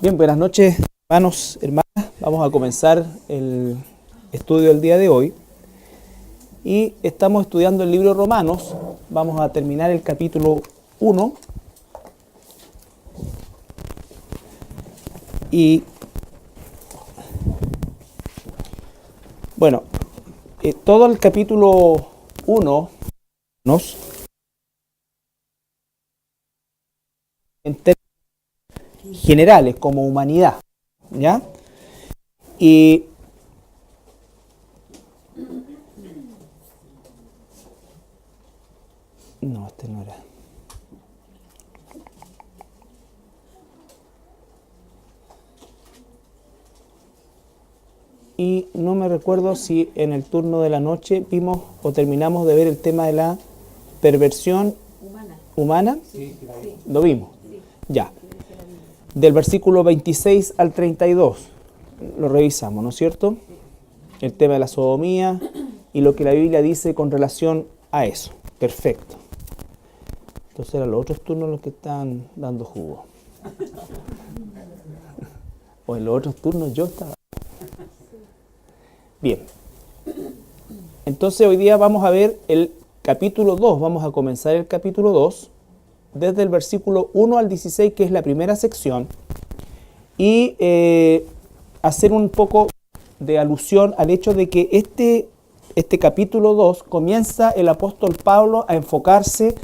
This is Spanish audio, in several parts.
Bien, buenas noches, hermanos, hermanas. Vamos a comenzar el estudio del día de hoy. Y estamos estudiando el libro de Romanos. Vamos a terminar el capítulo 1. Y bueno, todo el capítulo 1 en términos generales como humanidad, ¿ya? Y no, este no era. Y no me recuerdo si en el turno de la noche vimos o terminamos de ver el tema de la perversión humana. Sí. ¿Lo vimos? Sí. Ya. Del versículo 26 al 32 lo revisamos, ¿no es cierto? El tema de la sodomía y lo que la Biblia dice con relación a eso. Perfecto. Entonces eran los otros turnos los que están dando jugo. O en los otros turnos yo estaba. Bien. Entonces hoy día vamos a ver el capítulo 2. Vamos a comenzar el capítulo 2 desde el versículo 1 al 16, que es la primera sección, y hacer un poco de alusión al hecho de que este capítulo 2 comienza el apóstol Pablo a enfocarse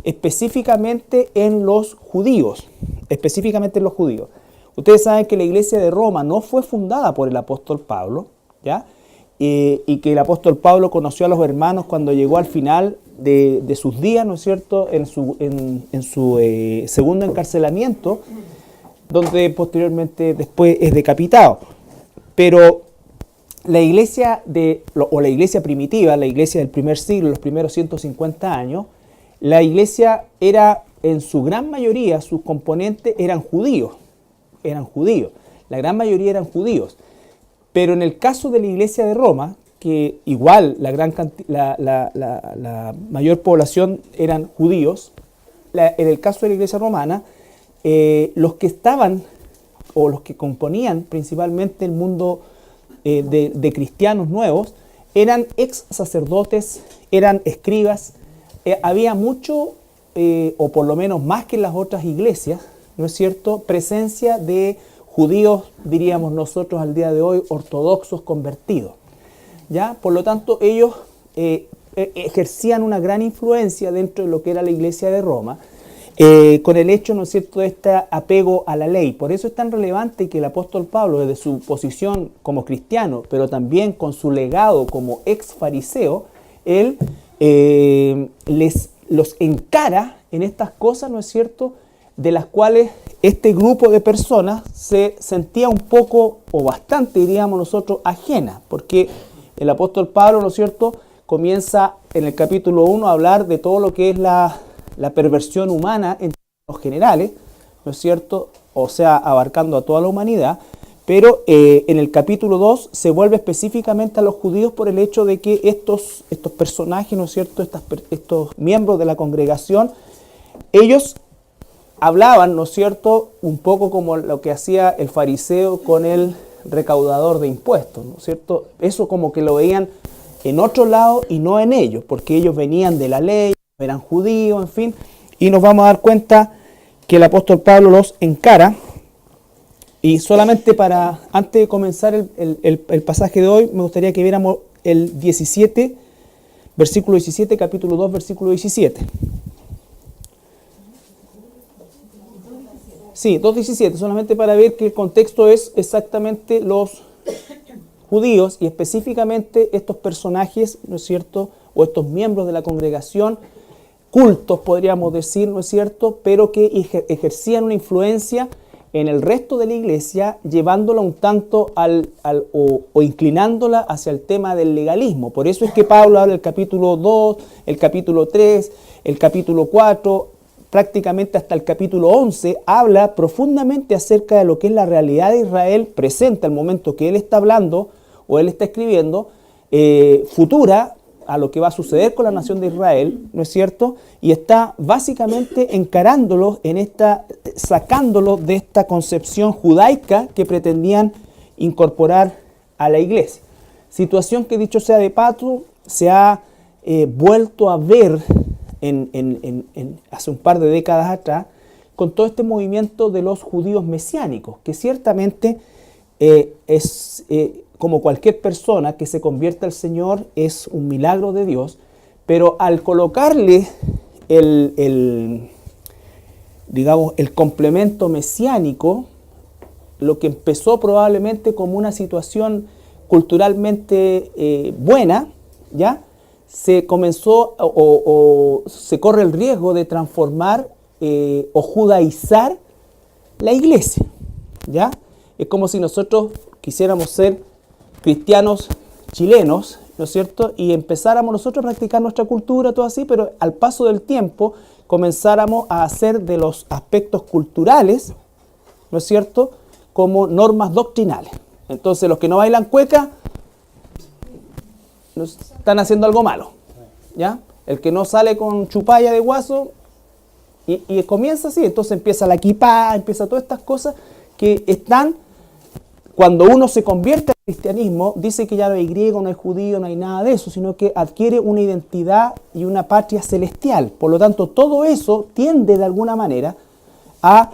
específicamente en los judíos, Ustedes saben que la iglesia de Roma no fue fundada por el apóstol Pablo, ¿ya? Y que el apóstol Pablo conoció a los hermanos cuando llegó al final de sus días, ¿no es cierto?, en su segundo encarcelamiento, donde posteriormente después es decapitado. Pero la iglesia la iglesia primitiva, la iglesia del primer siglo, los primeros 150 años, la iglesia era, en su gran mayoría, sus componentes eran judíos, la gran mayoría eran judíos. Pero en el caso de la iglesia de Roma, que igual la mayor población eran judíos, en el caso de la iglesia romana, los que estaban o los que componían principalmente el mundo de cristianos nuevos eran ex sacerdotes, eran escribas, había mucho, o por lo menos más que en las otras iglesias, ¿no es cierto?, presencia de judíos, diríamos nosotros al día de hoy, ortodoxos convertidos, ¿ya? Por lo tanto, ellos ejercían una gran influencia dentro de lo que era la iglesia de Roma, con el hecho, ¿no es cierto?, de este apego a la ley. Por eso es tan relevante que el apóstol Pablo, desde su posición como cristiano, pero también con su legado como ex fariseo, él los encara en estas cosas, ¿no es cierto?, de las cuales este grupo de personas se sentía un poco, o bastante, diríamos nosotros, ajena, porque el apóstol Pablo, ¿no es cierto?, comienza en el capítulo 1 a hablar de todo lo que es la perversión humana en términos generales, ¿no es cierto?, o sea, abarcando a toda la humanidad, pero en el capítulo 2 se vuelve específicamente a los judíos por el hecho de que estos personajes, ¿no es cierto?, estos miembros de la congregación, ellos hablaban, ¿no es cierto?, un poco como lo que hacía el fariseo con el recaudador de impuestos, ¿no es cierto? Eso como que lo veían en otro lado y no en ellos, porque ellos venían de la ley, eran judíos, en fin, y nos vamos a dar cuenta que el apóstol Pablo los encara. Y solamente antes de comenzar el pasaje de hoy, me gustaría que viéramos el 17, versículo 17, capítulo 2, versículo 17. Sí, 2.17, solamente para ver que el contexto es exactamente los judíos y específicamente estos personajes, ¿no es cierto?, o estos miembros de la congregación, cultos podríamos decir, ¿no es cierto?, pero que ejercían una influencia en el resto de la iglesia, llevándola un tanto o inclinándola hacia el tema del legalismo. Por eso es que Pablo habla del capítulo 2, el capítulo 3, el capítulo 4, prácticamente hasta el capítulo 11, habla profundamente acerca de lo que es la realidad de Israel presente al momento que él está hablando o él está escribiendo, futura, a lo que va a suceder con la nación de Israel, ¿no es cierto? Y está básicamente encarándolos sacándolos de esta concepción judaica que pretendían incorporar a la iglesia. Situación que, dicho sea de paso, se ha vuelto a ver hace un par de décadas atrás con todo este movimiento de los judíos mesiánicos, que ciertamente es como cualquier persona que se convierte al Señor, es un milagro de Dios, pero al colocarle digamos, el complemento mesiánico, lo que empezó probablemente como una situación culturalmente buena, ¿ya? Se comenzó o se corre el riesgo de transformar o judaizar la iglesia, ¿ya? Es como si nosotros quisiéramos ser cristianos chilenos, ¿no es cierto? Y empezáramos nosotros a practicar nuestra cultura, todo así, pero al paso del tiempo comenzáramos a hacer de los aspectos culturales, ¿no es cierto?, como normas doctrinales. Entonces los que no bailan cueca están haciendo algo malo, ¿ya? El que no sale con chupalla de guaso y comienza así, entonces empieza la kipá, empieza todas estas cosas que están, cuando uno se convierte al cristianismo, dice que ya no hay griego, no hay judío, no hay nada de eso, sino que adquiere una identidad y una patria celestial. Por lo tanto, todo eso tiende de alguna manera a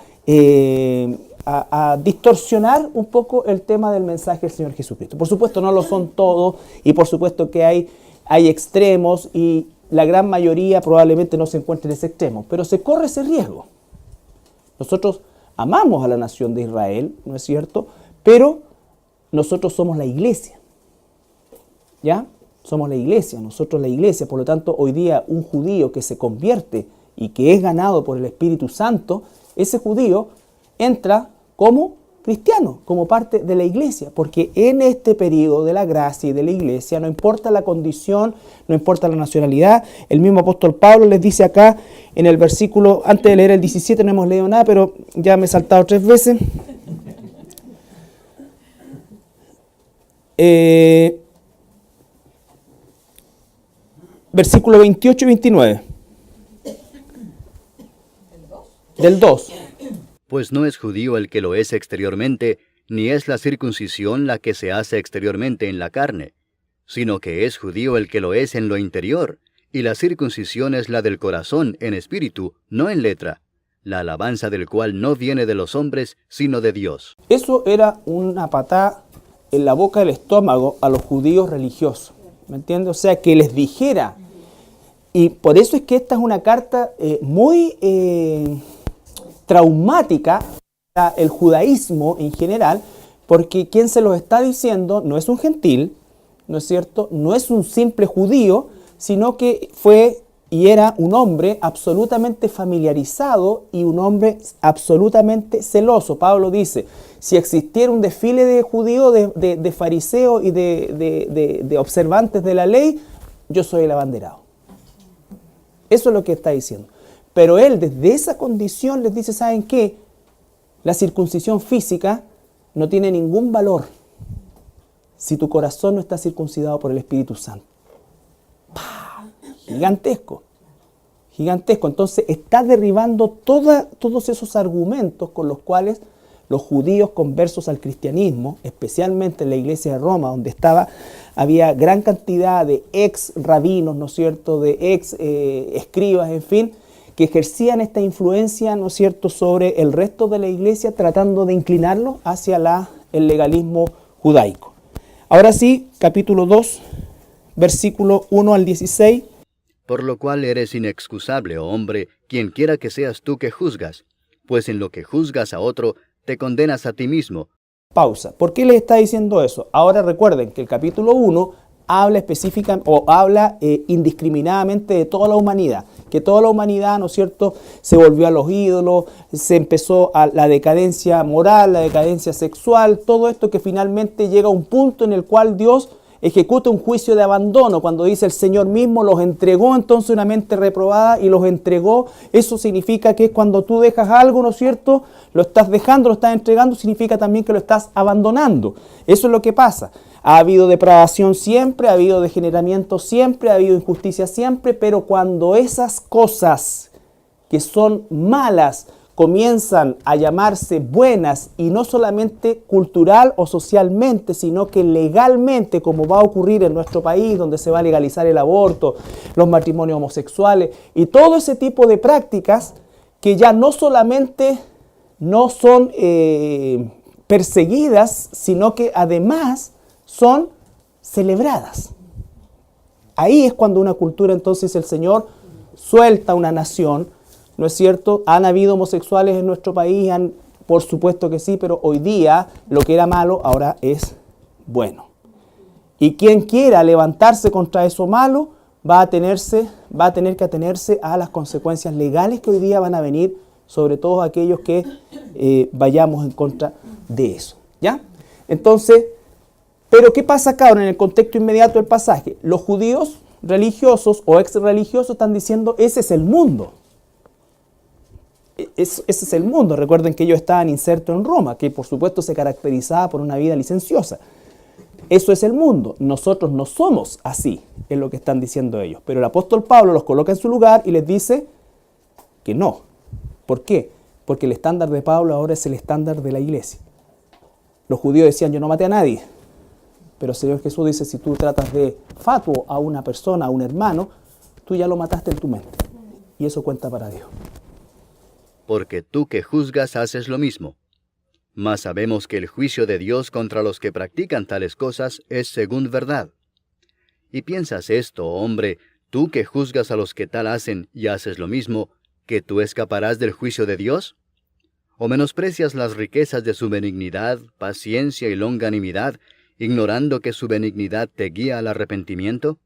distorsionar un poco el tema del mensaje del Señor Jesucristo. Por supuesto no lo son todos y por supuesto que hay extremos y la gran mayoría probablemente no se encuentre en ese extremo, pero se corre ese riesgo. Nosotros amamos a la nación de Israel, ¿no es cierto?, pero nosotros somos la iglesia, ¿ya? Somos la iglesia, nosotros la iglesia, por lo tanto hoy día un judío que se convierte y que es ganado por el Espíritu Santo, ese judío entra como cristiano, como parte de la iglesia, porque en este periodo de la gracia y de la iglesia no importa la condición, no importa la nacionalidad. El mismo apóstol Pablo les dice acá en el versículo, antes de leer el 17 no hemos leído nada, pero ya me he saltado 3 veces. Versículo 28 y 29. Del 2. Pues no es judío el que lo es exteriormente, ni es la circuncisión la que se hace exteriormente en la carne, sino que es judío el que lo es en lo interior, y la circuncisión es la del corazón en espíritu, no en letra, la alabanza del cual no viene de los hombres, sino de Dios. Eso era una patada en la boca del estómago a los judíos religiosos, ¿me entiendes? O sea, que les dijera, y por eso es que esta es una carta muy traumática para el judaísmo en general, porque quien se los está diciendo no es un gentil, ¿no es cierto? No es un simple judío, sino que fue y era un hombre absolutamente familiarizado y un hombre absolutamente celoso. Pablo dice, si existiera un desfile de judíos, de fariseos y de observantes de la ley, yo soy el abanderado. Eso es lo que está diciendo. Pero él desde esa condición les dice, ¿saben qué? La circuncisión física no tiene ningún valor si tu corazón no está circuncidado por el Espíritu Santo. ¡Pah! Gigantesco. Gigantesco. Entonces está derribando todos esos argumentos con los cuales los judíos conversos al cristianismo, especialmente en la iglesia de Roma, donde había gran cantidad de ex rabinos, ¿no es cierto?, de ex escribas, en fin, que ejercían esta influencia, ¿no es cierto?, sobre el resto de la iglesia, tratando de inclinarlo hacia el legalismo judaico. Ahora sí, capítulo 2, versículo 1 al 16. Por lo cual eres inexcusable, oh hombre, quien quiera que seas tú que juzgas, pues en lo que juzgas a otro, te condenas a ti mismo. Pausa. ¿Por qué les está diciendo eso? Ahora recuerden que el capítulo 1 habla específicamente o habla indiscriminadamente de toda la humanidad, que toda la humanidad, ¿no es cierto?, se volvió a los ídolos, se empezó a la decadencia moral, la decadencia sexual, todo esto que finalmente llega a un punto en el cual Dios ejecuta un juicio de abandono, cuando dice el Señor mismo los entregó entonces una mente reprobada y los entregó. Eso significa que cuando tú dejas algo, ¿no es cierto?, lo estás dejando, lo estás entregando, significa también que lo estás abandonando. Eso es lo que pasa. Ha habido depravación siempre, ha habido degeneramiento siempre, ha habido injusticia siempre, pero cuando esas cosas que son malas comienzan a llamarse buenas, y no solamente cultural o socialmente, sino que legalmente, como va a ocurrir en nuestro país, donde se va a legalizar el aborto, los matrimonios homosexuales y todo ese tipo de prácticas que ya no solamente no son perseguidas, sino que además son celebradas. Ahí es cuando una cultura, entonces el Señor suelta una nación, ¿no es cierto? ¿Han habido homosexuales en nuestro país? Por supuesto que sí, pero hoy día lo que era malo ahora es bueno. Y quien quiera levantarse contra eso malo va a tener que atenerse a las consecuencias legales que hoy día van a venir sobre todos aquellos que vayamos en contra de eso. ¿Ya? Entonces, pero ¿qué pasa acá ahora en el contexto inmediato del pasaje? Los judíos religiosos o ex religiosos están diciendo, ese es el mundo. Ese es el mundo. Recuerden que ellos estaban insertos en Roma, que por supuesto se caracterizaba por una vida licenciosa. Eso es el mundo. Nosotros no somos así, es lo que están diciendo ellos. Pero el apóstol Pablo los coloca en su lugar y les dice que no. ¿Por qué? Porque el estándar de Pablo ahora es el estándar de la iglesia. Los judíos decían, yo no maté a nadie. Pero el Señor Jesús dice, si tú tratas de fatuo a una persona, a un hermano, tú ya lo mataste en tu mente. Y eso cuenta para Dios. Porque tú que juzgas haces lo mismo. Mas sabemos que el juicio de Dios contra los que practican tales cosas es según verdad. ¿Y piensas esto, hombre, tú que juzgas a los que tal hacen y haces lo mismo, que tú escaparás del juicio de Dios? ¿O menosprecias las riquezas de su benignidad, paciencia y longanimidad, ignorando que su benignidad te guía al arrepentimiento?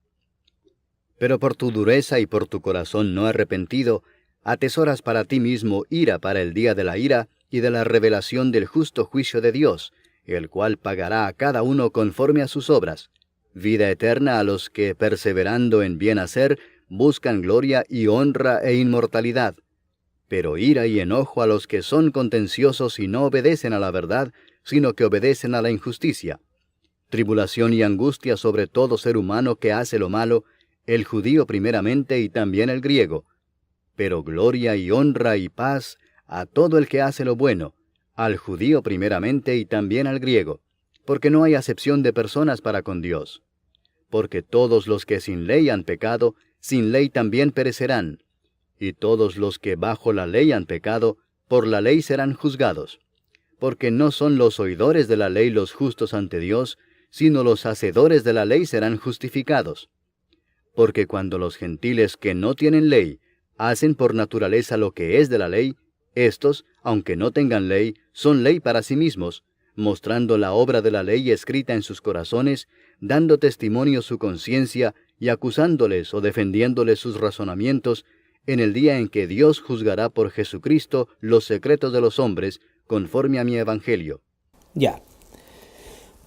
Pero por tu dureza y por tu corazón no arrepentido, atesoras para ti mismo ira para el día de la ira y de la revelación del justo juicio de Dios, el cual pagará a cada uno conforme a sus obras, vida eterna a los que, perseverando en bien hacer, buscan gloria y honra e inmortalidad, pero ira y enojo a los que son contenciosos y no obedecen a la verdad, sino que obedecen a la injusticia. Tribulación y angustia sobre todo ser humano que hace lo malo, el judío primeramente y también el griego, pero gloria y honra y paz a todo el que hace lo bueno, al judío primeramente y también al griego, porque no hay acepción de personas para con Dios. Porque todos los que sin ley han pecado, sin ley también perecerán, y todos los que bajo la ley han pecado, por la ley serán juzgados. Porque no son los oidores de la ley los justos ante Dios, sino los hacedores de la ley serán justificados. Porque cuando los gentiles que no tienen ley, hacen por naturaleza lo que es de la ley, éstos, aunque no tengan ley, son ley para sí mismos, mostrando la obra de la ley escrita en sus corazones, dando testimonio su conciencia y acusándoles o defendiéndoles sus razonamientos, en el día en que Dios juzgará por Jesucristo los secretos de los hombres, conforme a mi evangelio. Ya.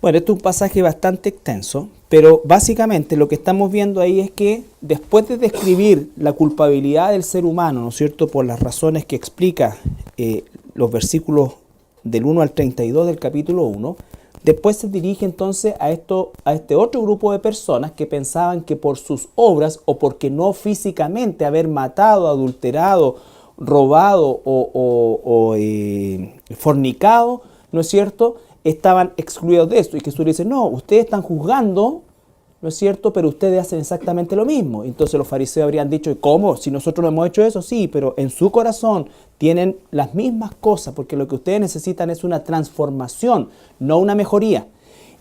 Bueno, esto es un pasaje bastante extenso, pero básicamente lo que estamos viendo ahí es que después de describir la culpabilidad del ser humano, ¿no es cierto?, por las razones que explica los versículos del 1 al 32 del capítulo 1, después se dirige entonces a este otro grupo de personas que pensaban que por sus obras o porque no físicamente haber matado, adulterado, robado o fornicado, ¿no es cierto?, estaban excluidos de esto. Y Jesús dice, no, ustedes están juzgando, ¿no es cierto?, pero ustedes hacen exactamente lo mismo. Entonces los fariseos habrían dicho, ¿cómo? Si nosotros no hemos hecho eso, sí, pero en su corazón tienen las mismas cosas, porque lo que ustedes necesitan es una transformación, no una mejoría.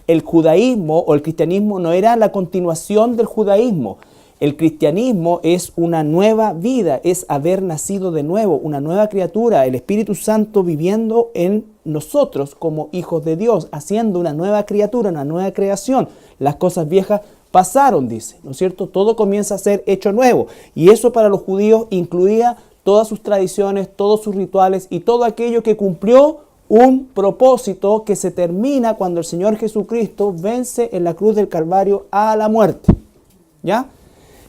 El judaísmo o el cristianismo no era la continuación del judaísmo. El cristianismo es una nueva vida, es haber nacido de nuevo, una nueva criatura, el Espíritu Santo viviendo en nosotros como hijos de Dios, haciendo una nueva criatura, una nueva creación. Las cosas viejas pasaron, dice, ¿no es cierto? Todo comienza a ser hecho nuevo. Y eso para los judíos incluía todas sus tradiciones, todos sus rituales y todo aquello que cumplió un propósito que se termina cuando el Señor Jesucristo vence en la cruz del Calvario a la muerte. ¿Ya?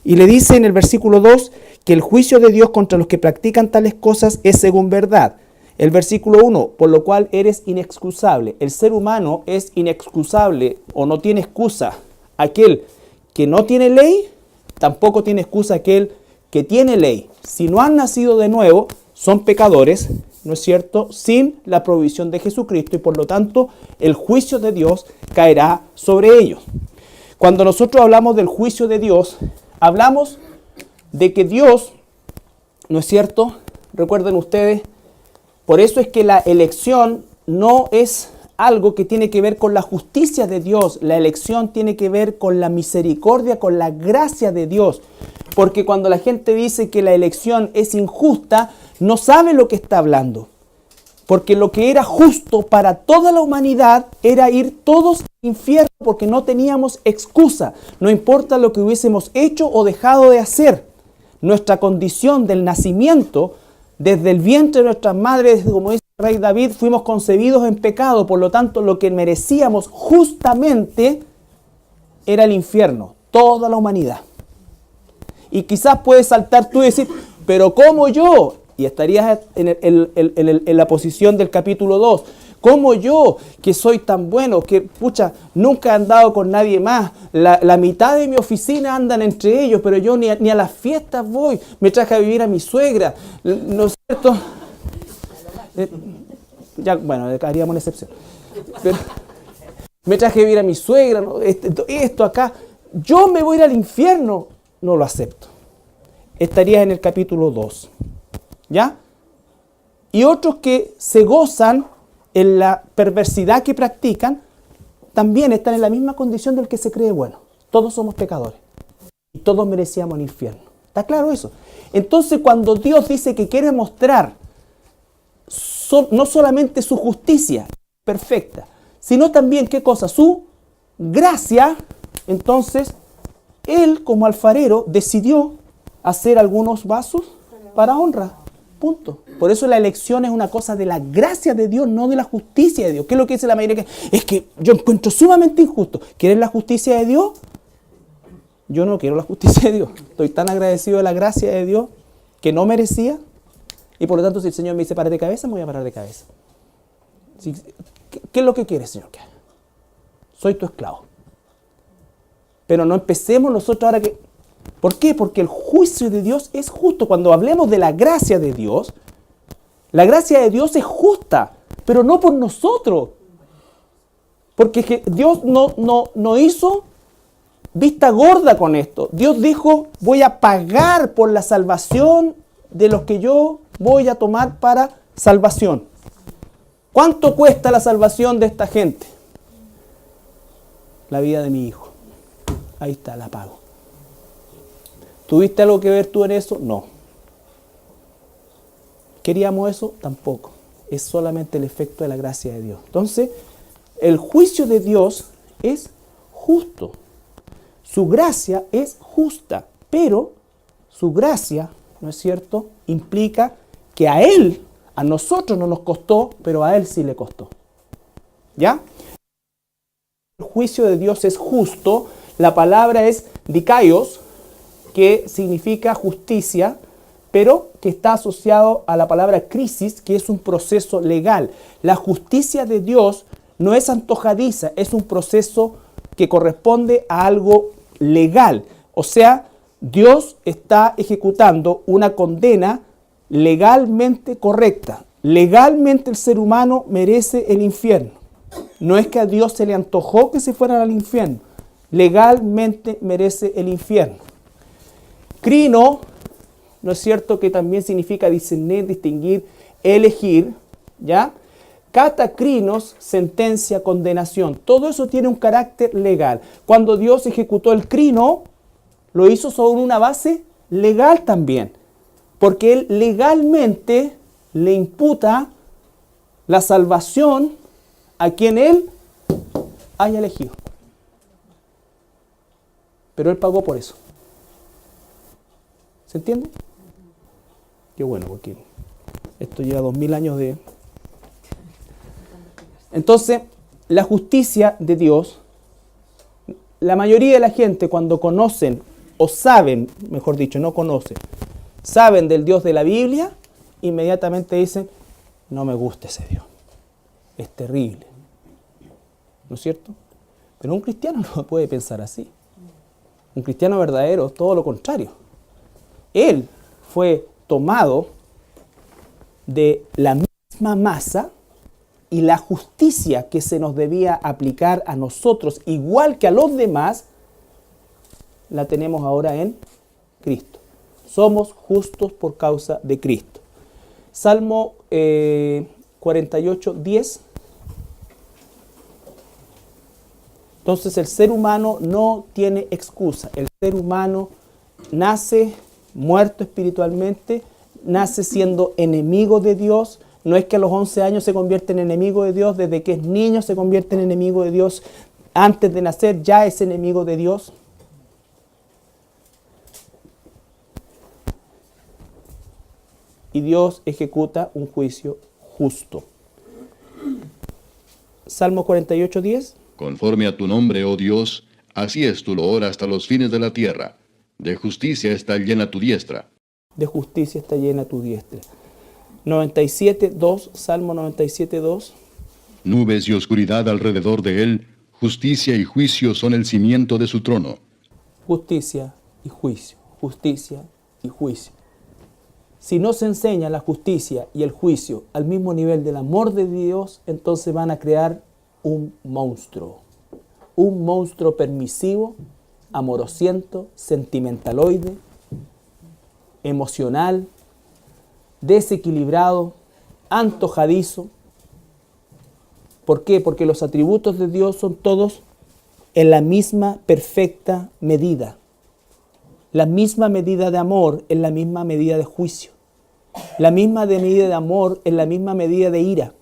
Y le dice en el versículo 2 que el juicio de Dios contra los que practican tales cosas es según verdad. El versículo 1, por lo cual eres inexcusable. El ser humano es inexcusable o no tiene excusa. Aquel que no tiene ley, tampoco tiene excusa aquel que tiene ley. Si no han nacido de nuevo, son pecadores, ¿no es cierto?, sin la provisión de Jesucristo, y por lo tanto el juicio de Dios caerá sobre ellos. Cuando nosotros hablamos del juicio de Dios, hablamos de que Dios, ¿no es cierto?, recuerden ustedes, por eso es que la elección no es algo que tiene que ver con la justicia de Dios. La elección tiene que ver con la misericordia, con la gracia de Dios. Porque cuando la gente dice que la elección es injusta, no sabe lo que está hablando. Porque lo que era justo para toda la humanidad era ir todos al infierno porque no teníamos excusa. No importa lo que hubiésemos hecho o dejado de hacer. Nuestra condición del nacimiento, desde el vientre de nuestras madres, como dice el rey David, fuimos concebidos en pecado. Por lo tanto, lo que merecíamos justamente era el infierno. Toda la humanidad. Y quizás puedes saltar tú y decir, pero ¿cómo yo? Y estarías en la posición del capítulo 2. ¿Cómo yo, que soy tan bueno, que nunca he andado con nadie más? La mitad de mi oficina andan entre ellos, pero yo ni a las fiestas voy. Me traje a vivir a mi suegra. ¿No es cierto? Haríamos una excepción. Pero, me traje a vivir a mi suegra, ¿no? Esto acá. Yo me voy a ir al infierno. No lo acepto. Estarías en el capítulo 2. ¿Ya? Y otros que se gozan en la perversidad que practican, también están en la misma condición del que se cree bueno. Todos somos pecadores. Y todos merecíamos el infierno. ¿Está claro eso? Entonces, cuando Dios dice que quiere mostrar no solamente su justicia perfecta, sino también, ¿qué cosa? Su gracia, entonces, Él, como alfarero, decidió hacer algunos vasos para honra. Punto. Por eso la elección es una cosa de la gracia de Dios, no de la justicia de Dios. ¿Qué es lo que dice la mayoría? Es que yo encuentro sumamente injusto. ¿Quieres la justicia de Dios? Yo no quiero la justicia de Dios. Estoy tan agradecido de la gracia de Dios que no merecía. Y por lo tanto, si el Señor me dice parar de cabeza, me voy a parar de cabeza. ¿Qué es lo que quieres, Señor? Soy tu esclavo. Pero no empecemos nosotros ahora que... ¿Por qué? Porque el juicio de Dios es justo. Cuando hablemos de la gracia de Dios, la gracia de Dios es justa, pero no por nosotros. Porque Dios no hizo vista gorda con esto. Dios dijo, voy a pagar por la salvación de los que yo voy a tomar para salvación. ¿Cuánto cuesta la salvación de esta gente? La vida de mi hijo. Ahí está, la pago. ¿Tuviste algo que ver tú en eso? No. ¿Queríamos eso? Tampoco. Es solamente el efecto de la gracia de Dios. Entonces, el juicio de Dios es justo. Su gracia es justa, pero su gracia, ¿no es cierto?, implica que a Él, a nosotros no nos costó, pero a Él sí le costó. ¿Ya? El juicio de Dios es justo. La palabra es dikaios, que significa justicia, pero que está asociado a la palabra crisis, que es un proceso legal. La justicia de Dios no es antojadiza, es un proceso que corresponde a algo legal. O sea, Dios está ejecutando una condena legalmente correcta. Legalmente el ser humano merece el infierno. No es que a Dios se le antojó que se fueran al infierno. Legalmente merece el infierno. Crino, ¿no es cierto?, que también significa discernir, distinguir, elegir, ¿ya? Catacrinos, sentencia, condenación. Todo eso tiene un carácter legal. Cuando Dios ejecutó el crino, lo hizo sobre una base legal también. Porque Él legalmente le imputa la salvación a quien Él haya elegido. Pero Él pagó por eso. ¿Se entiende? Qué bueno, porque esto lleva 2000 años de... Entonces, la justicia de Dios, la mayoría de la gente cuando conocen o saben, mejor dicho, no conocen, saben del Dios de la Biblia, inmediatamente dicen, no me gusta ese Dios. Es terrible. ¿No es cierto? Pero un cristiano no puede pensar así. Un cristiano verdadero, todo lo contrario. Él fue tomado de la misma masa y la justicia que se nos debía aplicar a nosotros, igual que a los demás, la tenemos ahora en Cristo. Somos justos por causa de Cristo. Salmo 48, 10. Entonces el ser humano no tiene excusa. El ser humano nace muerto espiritualmente, nace siendo enemigo de Dios. No es que a los 11 años se convierte en enemigo de Dios, desde que es niño se convierte en enemigo de Dios. Antes de nacer ya es enemigo de Dios. Y Dios ejecuta un juicio justo. Salmo 48, 10. Conforme a tu nombre, oh Dios, así es tu loor hasta los fines de la tierra. De justicia está llena tu diestra. De justicia está llena tu diestra. 97, 2, Salmo 97, 2. Nubes y oscuridad alrededor de él, justicia y juicio son el cimiento de su trono. Justicia y juicio, justicia y juicio. Si no se enseña la justicia y el juicio al mismo nivel del amor de Dios, entonces van a crear un monstruo permisivo, amorosiento, sentimentaloide, emocional, desequilibrado, antojadizo. ¿Por qué? Porque los atributos de Dios son todos en la misma perfecta medida. La misma medida de amor es la misma medida de juicio. La misma medida de amor es la misma medida de ira.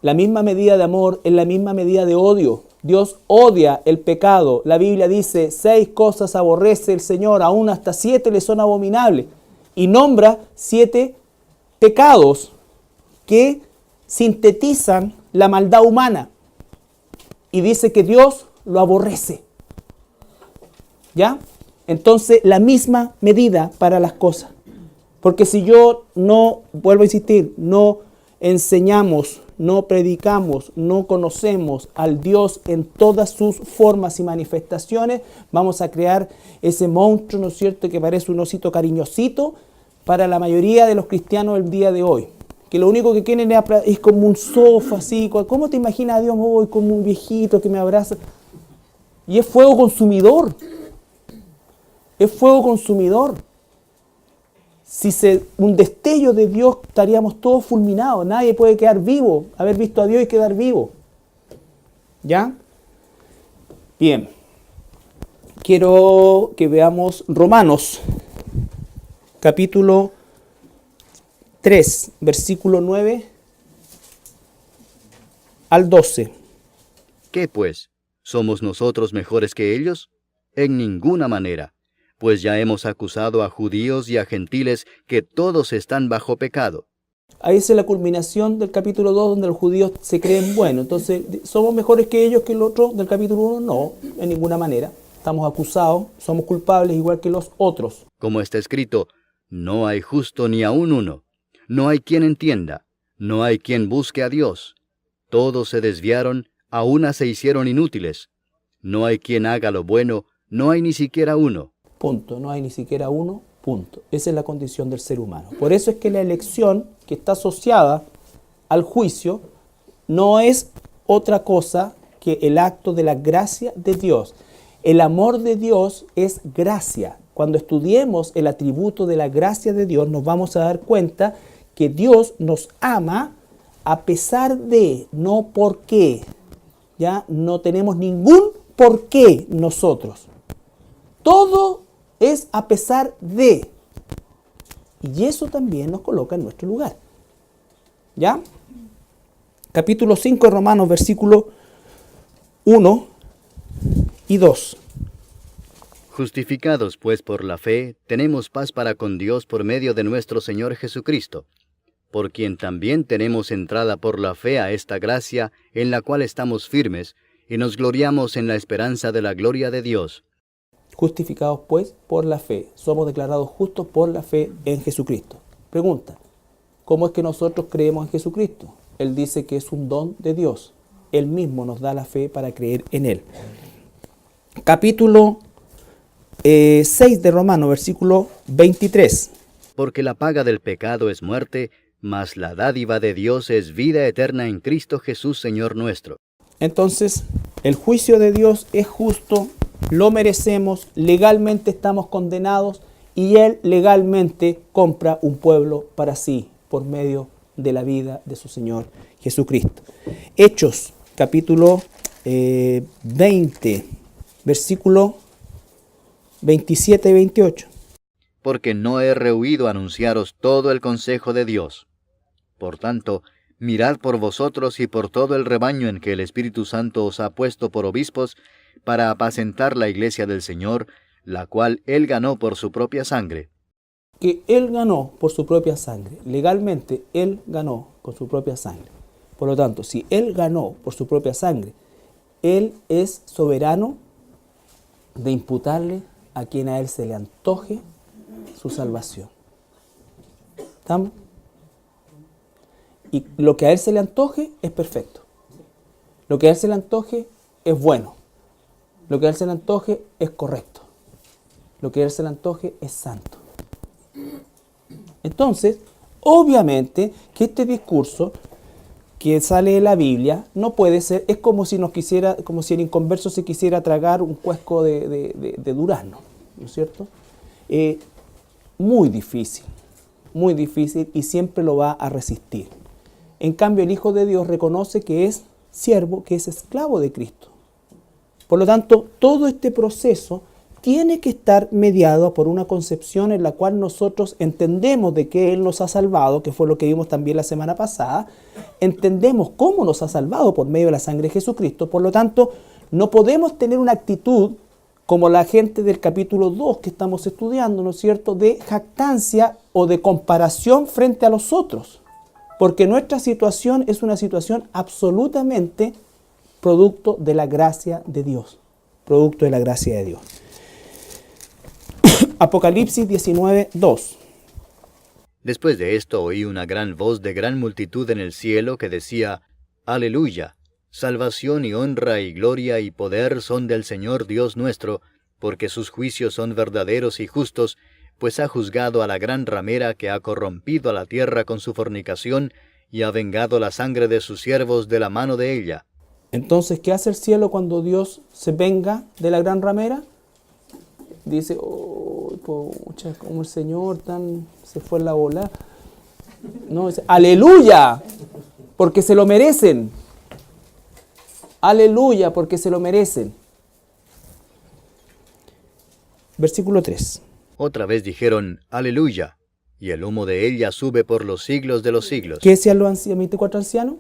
La misma medida de amor es la misma medida de odio. Dios odia el pecado. La Biblia dice, 6 cosas aborrece el Señor, aún hasta 7 le son abominables. Y nombra 7 pecados que sintetizan la maldad humana. Y dice que Dios lo aborrece. ¿Ya? Entonces, la misma medida para las cosas. Porque si yo no, vuelvo a insistir, no enseñamos, no predicamos, no conocemos al Dios en todas sus formas y manifestaciones, vamos a crear ese monstruo, ¿no es cierto?, que parece un osito cariñosito para la mayoría de los cristianos del día de hoy. Que lo único que quieren es como un sofá, así. ¿Cómo te imaginas a Dios hoy como un viejito que me abraza? Y es fuego consumidor. Es fuego consumidor. Un destello de Dios estaríamos todos fulminados. Nadie puede quedar vivo. Haber visto a Dios y quedar vivo. ¿Ya? Bien. Quiero que veamos Romanos, capítulo 3, versículo 9 al 12. ¿Qué pues? ¿Somos nosotros mejores que ellos? En ninguna manera. Pues ya hemos acusado a judíos y a gentiles que todos están bajo pecado. Ahí es la culminación del capítulo 2, donde los judíos se creen buenos. Entonces, ¿somos mejores que ellos que el otro del capítulo 1? No, en ninguna manera. Estamos acusados, somos culpables igual que los otros. Como está escrito, no hay justo ni aun uno. No hay quien entienda, no hay quien busque a Dios. Todos se desviaron, a una se hicieron inútiles. No hay quien haga lo bueno, no hay ni siquiera uno. Punto, no hay ni siquiera uno, punto. Esa es la condición del ser humano. Por eso es que la elección que está asociada al juicio no es otra cosa que el acto de la gracia de Dios. El amor de Dios es gracia. Cuando estudiemos el atributo de la gracia de Dios, nos vamos a dar cuenta que Dios nos ama a pesar de, no porque. Ya no tenemos ningún por qué nosotros. Todo es a pesar de. Y eso también nos coloca en nuestro lugar. ¿Ya? Capítulo 5 de Romanos, versículo 1 y 2. Justificados pues por la fe, tenemos paz para con Dios por medio de nuestro Señor Jesucristo, por quien también tenemos entrada por la fe a esta gracia en la cual estamos firmes y nos gloriamos en la esperanza de la gloria de Dios. Justificados pues por la fe. Somos declarados justos por la fe en Jesucristo. Pregunta, ¿Cómo es que nosotros creemos en Jesucristo? Él dice que es un don de Dios. Él mismo nos da la fe para creer en Él. Capítulo 6 de Romanos, versículo 23. Porque la paga del pecado es muerte, mas la dádiva de Dios es vida eterna en Cristo Jesús, Señor nuestro. Entonces, el juicio de Dios es justo, lo merecemos, legalmente estamos condenados y Él legalmente compra un pueblo para sí por medio de la vida de su Señor Jesucristo. Hechos, capítulo 20, versículo 27 y 28. Porque no he rehuido anunciaros todo el consejo de Dios. Por tanto, mirad por vosotros y por todo el rebaño en que el Espíritu Santo os ha puesto por obispos, para apacentar la iglesia del Señor, la cual Él ganó por su propia sangre. Que Él ganó por su propia sangre. Legalmente, Él ganó con su propia sangre. Por lo tanto, si Él ganó por su propia sangre, Él es soberano de imputarle a quien a Él se le antoje su salvación. ¿Estamos? Y lo que a Él se le antoje es perfecto. Lo que a Él se le antoje es bueno. Lo que a Él se le antoje es correcto. Lo que a Él se le antoje es santo. Entonces, obviamente que este discurso que sale de la Biblia no puede ser, es como si el inconverso se quisiera tragar un cuesco de durazno, ¿no es cierto? Muy difícil y siempre lo va a resistir. En cambio, el Hijo de Dios reconoce que es siervo, que es esclavo de Cristo. Por lo tanto, todo este proceso tiene que estar mediado por una concepción en la cual nosotros entendemos de que Él nos ha salvado, que fue lo que vimos también la semana pasada, entendemos cómo nos ha salvado por medio de la sangre de Jesucristo. Por lo tanto, no podemos tener una actitud como la gente del capítulo 2 que estamos estudiando, ¿no es cierto?, de jactancia o de comparación frente a los otros, porque nuestra situación es una situación absolutamente producto de la gracia de Dios, producto de la gracia de Dios. Apocalipsis 19, 2. Después de esto oí una gran voz de gran multitud en el cielo que decía, Aleluya, salvación y honra y gloria y poder son del Señor Dios nuestro, porque sus juicios son verdaderos y justos, pues ha juzgado a la gran ramera que ha corrompido a la tierra con su fornicación y ha vengado la sangre de sus siervos de la mano de ella. Entonces, ¿qué hace el cielo cuando Dios se venga de la gran ramera? Dice, pucha, como el Señor se fue en la bola. No, dice, aleluya, porque se lo merecen. Aleluya, porque se lo merecen. Versículo 3. Otra vez dijeron, Aleluya, y el humo de ella sube por los siglos de los siglos. ¿Qué decían los 24 ancianos?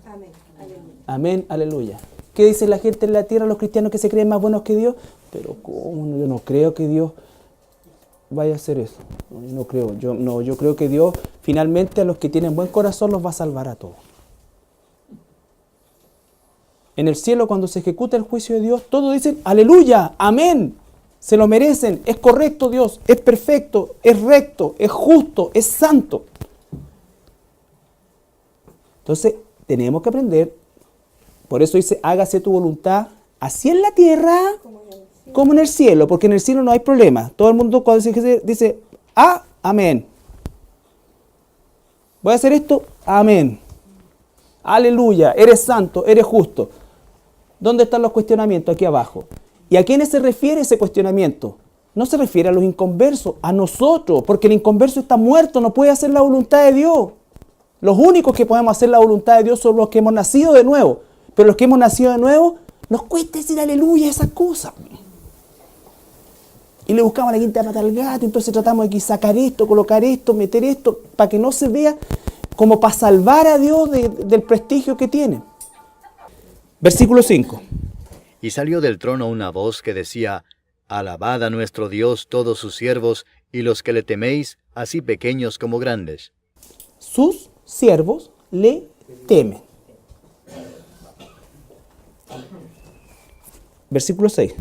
Amén. Aleluya. Amén, aleluya. ¿Qué dice la gente en la tierra, los cristianos que se creen más buenos que Dios? Pero ¿cómo? Yo no creo que Dios vaya a hacer eso. No creo. Yo creo que Dios finalmente a los que tienen buen corazón los va a salvar a todos. En el cielo, cuando se ejecuta el juicio de Dios, todos dicen, aleluya, amén. Se lo merecen, es correcto Dios, es perfecto, es recto, es justo, es santo. Entonces, tenemos que aprender. Por eso dice, hágase tu voluntad, así en la tierra como en el cielo, porque en el cielo no hay problema. Todo el mundo cuando dice, amén. Voy a hacer esto, amén. Aleluya, eres santo, eres justo. ¿Dónde están los cuestionamientos? Aquí abajo. ¿Y a quiénes se refiere ese cuestionamiento? No se refiere a los inconversos, a nosotros, porque el inconverso está muerto, no puede hacer la voluntad de Dios. Los únicos que podemos hacer la voluntad de Dios son los que hemos nacido de nuevo. Pero los que hemos nacido de nuevo, nos cuesta decir aleluya a esas cosas. Y le buscamos la quinta pata al gato, entonces tratamos de sacar esto, colocar esto, meter esto, para que no se vea como para salvar a Dios del prestigio que tiene. Versículo 5. Y salió del trono una voz que decía, Alabad a nuestro Dios todos sus siervos, y los que le teméis, así pequeños como grandes. Sus siervos le temen. Versículo 6.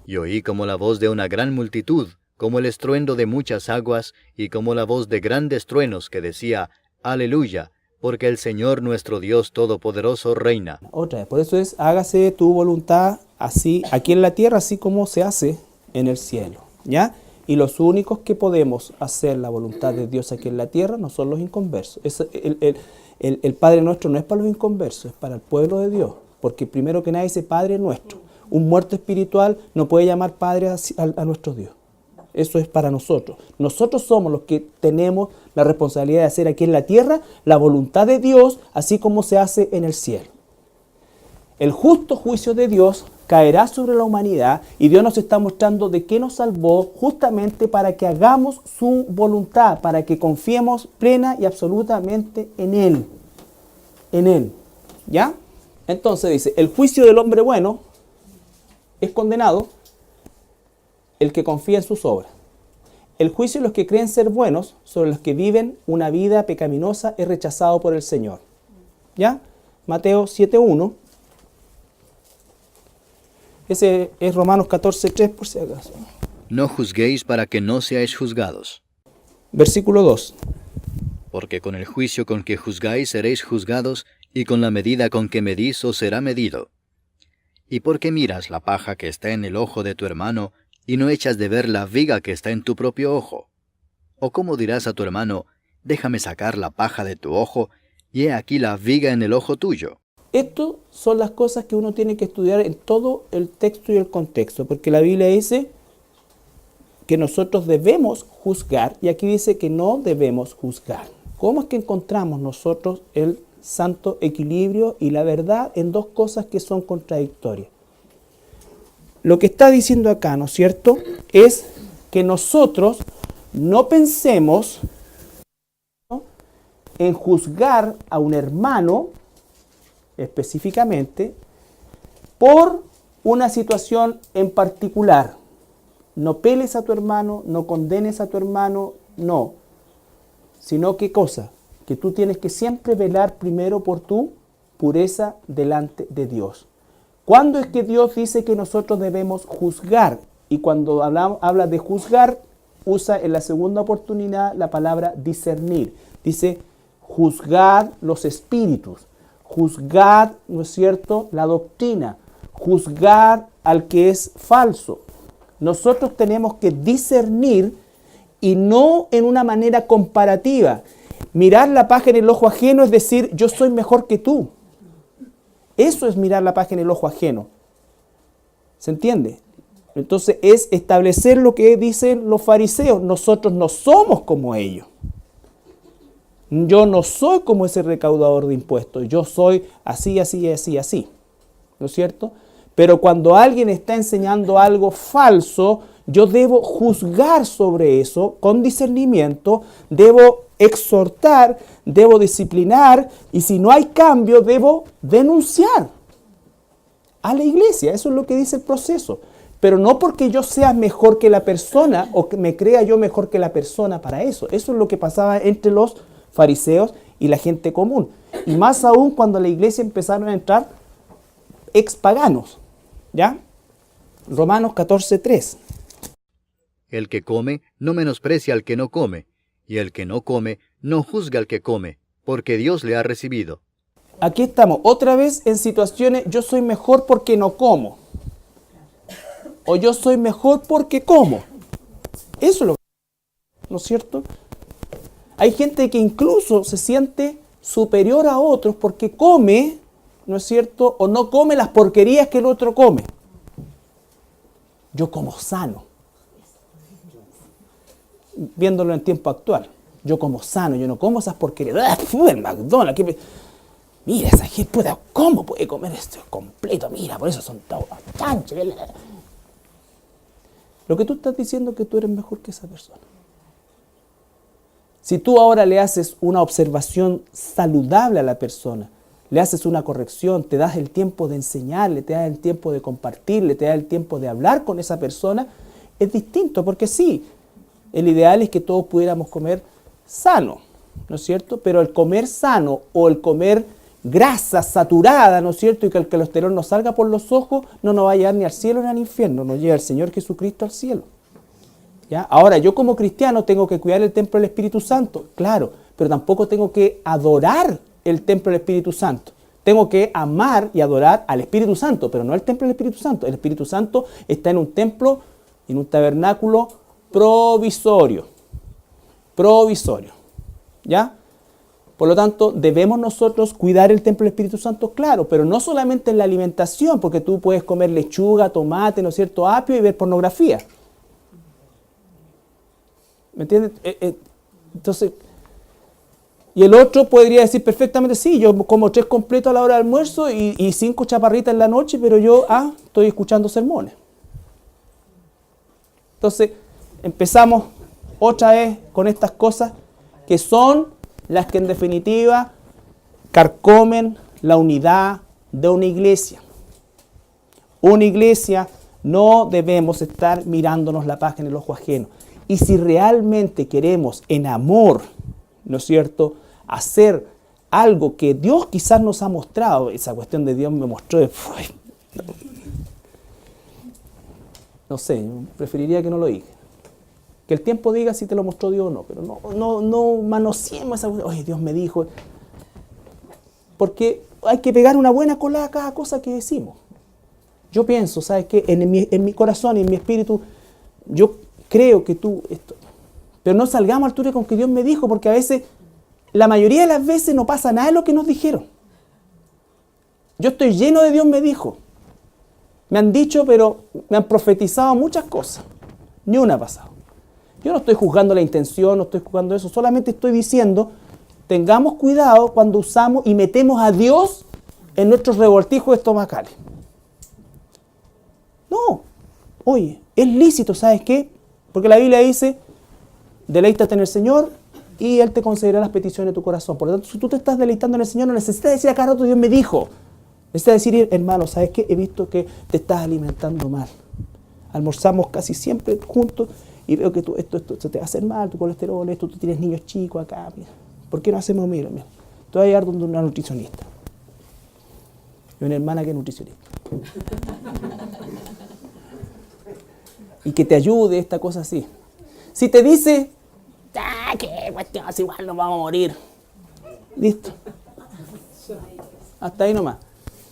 Y oí como la voz de una gran multitud, como el estruendo de muchas aguas, y como la voz de grandes truenos que decía, Aleluya, porque el Señor nuestro Dios Todopoderoso reina. Otra vez, por eso es, hágase tu voluntad así, aquí en la tierra, así como se hace en el cielo, ¿ya? Y los únicos que podemos hacer la voluntad de Dios aquí en la tierra no son los inconversos. El Padre Nuestro no es para los inconversos, es para el pueblo de Dios. Porque primero que nada dice Padre Nuestro. Un muerto espiritual no puede llamar Padre a nuestro Dios. Eso es para nosotros. Nosotros somos los que tenemos la responsabilidad de hacer aquí en la tierra la voluntad de Dios, así como se hace en el cielo. El justo juicio de Dios caerá sobre la humanidad y Dios nos está mostrando de qué nos salvó justamente para que hagamos su voluntad, para que confiemos plena y absolutamente en Él. En Él. ¿Ya? Entonces dice, el juicio del hombre bueno es condenado el que confía en sus obras. El juicio de los que creen ser buenos sobre los que viven una vida pecaminosa es rechazado por el Señor. ¿Ya? Mateo 7:1. Ese es Romanos 14:3 por si acaso. No juzguéis para que no seáis juzgados. Versículo 2. Porque con el juicio con que juzgáis seréis juzgados, y con la medida con que medís os será medido. ¿Y por qué miras la paja que está en el ojo de tu hermano, y no echas de ver la viga que está en tu propio ojo? ¿O cómo dirás a tu hermano, déjame sacar la paja de tu ojo, y he aquí la viga en el ojo tuyo? Estas son las cosas que uno tiene que estudiar en todo el texto y el contexto, porque la Biblia dice que nosotros debemos juzgar, y aquí dice que no debemos juzgar. ¿Cómo es que encontramos nosotros el santo equilibrio y la verdad en dos cosas que son contradictorias? Lo que está diciendo acá, ¿no es cierto?, es que nosotros no pensemos, ¿no?, en juzgar a un hermano específicamente por una situación en particular. No peles a tu hermano, no condenes a tu hermano, no. Sino, ¿qué cosa? Que tú tienes que siempre velar primero por tu pureza delante de Dios. ¿Cuándo es que Dios dice que nosotros debemos juzgar? Y cuando habla de juzgar, usa en la segunda oportunidad la palabra discernir. Dice, juzgar los espíritus, juzgar, ¿no es cierto?, la doctrina, juzgar al que es falso. Nosotros tenemos que discernir y no en una manera comparativa. Mirar la paja en el ojo ajeno es decir, yo soy mejor que tú. Eso es mirar la paja en el ojo ajeno. ¿Se entiende? Entonces es establecer lo que dicen los fariseos. Nosotros no somos como ellos. Yo no soy como ese recaudador de impuestos. Yo soy así, así, así, así. ¿No es cierto? Pero cuando alguien está enseñando algo falso, yo debo juzgar sobre eso con discernimiento, debo exhortar, debo disciplinar, y si no hay cambio, debo denunciar a la iglesia. Eso es lo que dice el proceso. Pero no porque yo sea mejor que la persona o que me crea yo mejor que la persona para eso. Eso es lo que pasaba entre los fariseos y la gente común. Y más aún cuando a la iglesia empezaron a entrar expaganos. ¿Ya? Romanos 14:3. El que come no menosprecia al que no come, y el que no come no juzga al que come, porque Dios le ha recibido. Aquí estamos otra vez en situaciones, yo soy mejor porque no como. O yo soy mejor porque como. Eso es lo que... ¿No es cierto? Hay gente que incluso se siente superior a otros porque come, ¿no es cierto?, o no come las porquerías que el otro come. Yo como sano. Viéndolo en tiempo actual. Yo como sano, yo no como esas porquerías. El McDonald's. Mira, esa gente, puta, ¿cómo puede comer esto completo? Mira, por eso son todos chanchos. Lo que tú estás diciendo es que tú eres mejor que esa persona. Si tú ahora le haces una observación saludable a la persona, le haces una corrección, te das el tiempo de enseñarle, te das el tiempo de compartirle, te das el tiempo de hablar con esa persona, es distinto, porque sí, el ideal es que todos pudiéramos comer sano, ¿no es cierto? Pero el comer sano o el comer grasa saturada, ¿no es cierto?, y que el colesterol nos salga por los ojos, no nos va a llevar ni al cielo ni al infierno, nos lleva el Señor Jesucristo al cielo. ¿Ya? Ahora, yo como cristiano tengo que cuidar el templo del Espíritu Santo, claro, pero tampoco tengo que adorar el templo del Espíritu Santo. Tengo que amar y adorar al Espíritu Santo, pero no el templo del Espíritu Santo. El Espíritu Santo está en un templo, en un tabernáculo provisorio. Provisorio. ¿Ya? Por lo tanto, debemos nosotros cuidar el templo del Espíritu Santo, claro, pero no solamente en la alimentación, porque tú puedes comer lechuga, tomate, ¿no es cierto?, apio y ver pornografía. ¿Me entiendes? Entonces, y el otro podría decir perfectamente, sí, yo como 3 completos a la hora de almuerzo y 5 chaparritas en la noche, pero yo estoy escuchando sermones. Entonces, empezamos otra vez con estas cosas que son las que en definitiva carcomen la unidad de una iglesia. Una iglesia no debemos estar mirándonos la paja en el ojo ajeno. Y si realmente queremos en amor, ¿no es cierto?, hacer algo que Dios quizás nos ha mostrado, esa cuestión de Dios me mostró, no sé, preferiría que no lo diga. Que el tiempo diga si te lo mostró Dios o no, pero no manoseemos esa cuestión, oye, Dios me dijo. Porque hay que pegar una buena colada a cada cosa que decimos. Yo pienso, ¿sabes qué? En mi corazón y en mi espíritu, yo creo que tú, esto. Pero no salgamos al altura con que Dios me dijo, porque a veces, la mayoría de las veces no pasa nada de lo que nos dijeron. Yo estoy lleno de Dios me dijo. Me han dicho, pero me han profetizado muchas cosas. Ni una ha pasado. Yo no estoy juzgando la intención, no estoy juzgando eso, solamente estoy diciendo, tengamos cuidado cuando usamos y metemos a Dios en nuestros revoltijos estomacales. No, oye, es lícito, ¿sabes qué? Porque la Biblia dice, deleítate en el Señor y Él te concederá las peticiones de tu corazón. Por lo tanto, si tú te estás deleitando en el Señor, no necesitas decir a cada rato, Dios me dijo. Necesitas decir, hermano, ¿sabes qué? He visto que te estás alimentando mal. Almorzamos casi siempre juntos y veo que esto te va a hacer mal, tu colesterol, tú tienes niños chicos acá. Mira. ¿Por qué no hacemos? Mira, te voy a llevar donde una nutricionista. Y una hermana que es nutricionista. Y que te ayude esta cosa así. Si te dice, qué cuestión, igual nos vamos a morir. Listo. Hasta ahí nomás.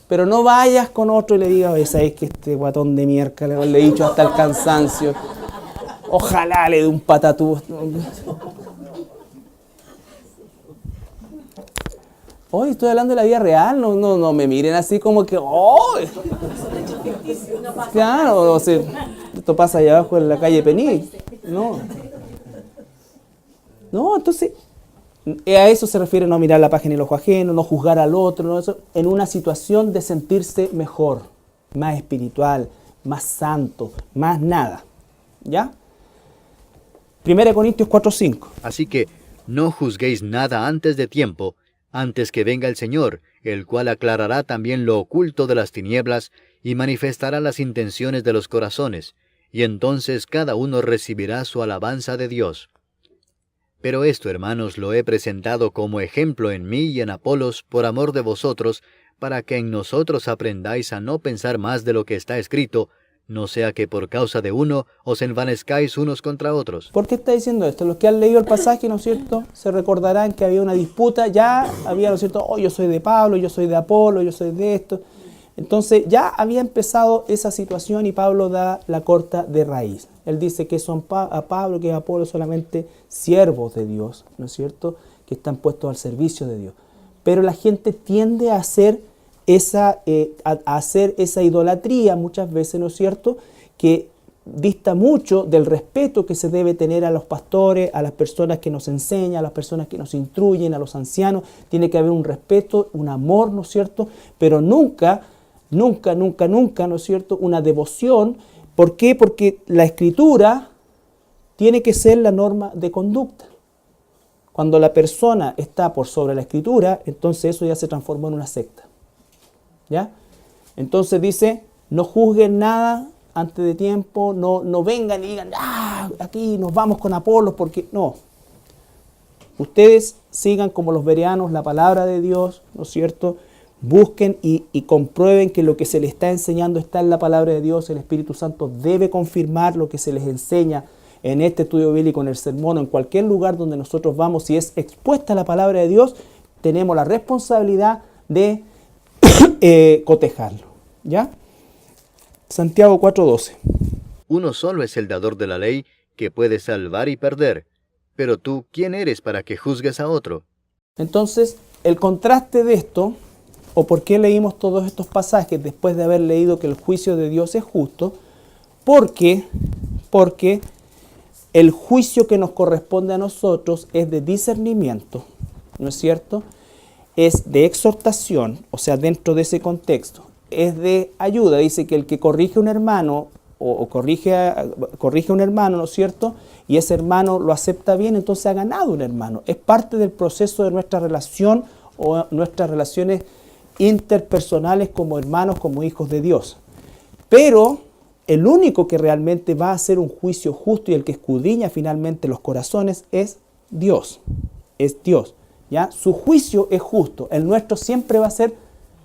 Pero no vayas con otro y le digas, ¿sabes que este guatón de miércoles le he dicho hasta el cansancio? Ojalá le dé un patatú. Hoy estoy hablando de la vida real, no me miren así como que, ¡oh! Claro, o sea, esto pasa allá abajo en la calle Pení. No, entonces, a eso se refiere no mirar la página en el ojo ajeno, no juzgar al otro, ¿no? Eso, en una situación de sentirse mejor, más espiritual, más santo, más nada. ¿Ya? 1 Corintios 4:5. Así que no juzguéis nada antes de tiempo, antes que venga el Señor, el cual aclarará también lo oculto de las tinieblas y manifestará las intenciones de los corazones, y entonces cada uno recibirá su alabanza de Dios. Pero esto, hermanos, lo he presentado como ejemplo en mí y en Apolos por amor de vosotros, para que en nosotros aprendáis a no pensar más de lo que está escrito, no sea que por causa de uno os envanezcáis unos contra otros. ¿Por qué está diciendo esto? Los que han leído el pasaje, ¿no es cierto?, se recordarán que había una disputa, ya había, ¿no es cierto?, yo soy de Pablo, yo soy de Apolo, yo soy de esto. Entonces ya había empezado esa situación y Pablo da la corta de raíz. Él dice que son a Pablo, que es Apolo solamente siervos de Dios, ¿no es cierto?, que están puestos al servicio de Dios. Pero la gente tiende a hacer esa idolatría muchas veces, ¿no es cierto?, que dista mucho del respeto que se debe tener a los pastores, a las personas que nos enseñan, a las personas que nos instruyen, a los ancianos. Tiene que haber un respeto, un amor, ¿no es cierto?, pero nunca, ¿no es cierto?, una devoción. ¿Por qué? Porque la Escritura tiene que ser la norma de conducta. Cuando la persona está por sobre la Escritura, entonces eso ya se transformó en una secta. ¿Ya? Entonces dice, no juzguen nada antes de tiempo, no vengan y digan, aquí nos vamos con Apolos, porque no. Ustedes sigan como los bereanos la palabra de Dios, ¿no es cierto?, busquen y comprueben que lo que se les está enseñando está en la palabra de Dios. El Espíritu Santo debe confirmar lo que se les enseña en este estudio bíblico, en el sermón, o en cualquier lugar donde nosotros vamos, si es expuesta la palabra de Dios, tenemos la responsabilidad de cotejarlo. ¿Ya? Santiago 4:12. Uno solo es el dador de la ley, que puede salvar y perder. Pero tú, ¿quién eres para que juzgues a otro? Entonces, el contraste de esto, o por qué leímos todos estos pasajes después de haber leído que el juicio de Dios es justo, porque el juicio que nos corresponde a nosotros es de discernimiento, ¿no es cierto? Es de exhortación, o sea, dentro de ese contexto, es de ayuda. Dice que el que corrige a un hermano o corrige a un hermano, ¿no es cierto? Y ese hermano lo acepta bien, entonces ha ganado un hermano. Es parte del proceso de nuestra relación o nuestras relaciones interpersonales como hermanos, como hijos de Dios. Pero el único que realmente va a hacer un juicio justo y el que escudriña finalmente los corazones es Dios. Es Dios. ¿Ya? Su juicio es justo. El nuestro siempre va a ser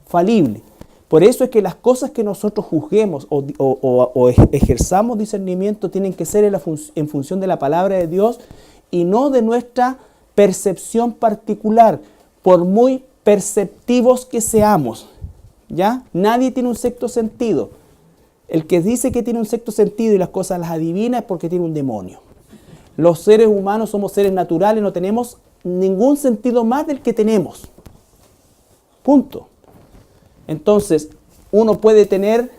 falible. Por eso es que las cosas que nosotros juzguemos o ejerzamos discernimiento tienen que ser en función de la palabra de Dios y no de nuestra percepción particular, por muy perceptivos que seamos. ¿Ya? Nadie tiene un sexto sentido. El que dice que tiene un sexto sentido y las cosas las adivina es porque tiene un demonio. Los seres humanos somos seres naturales, no tenemos ningún sentido más del que tenemos. Punto. Entonces, uno puede tener,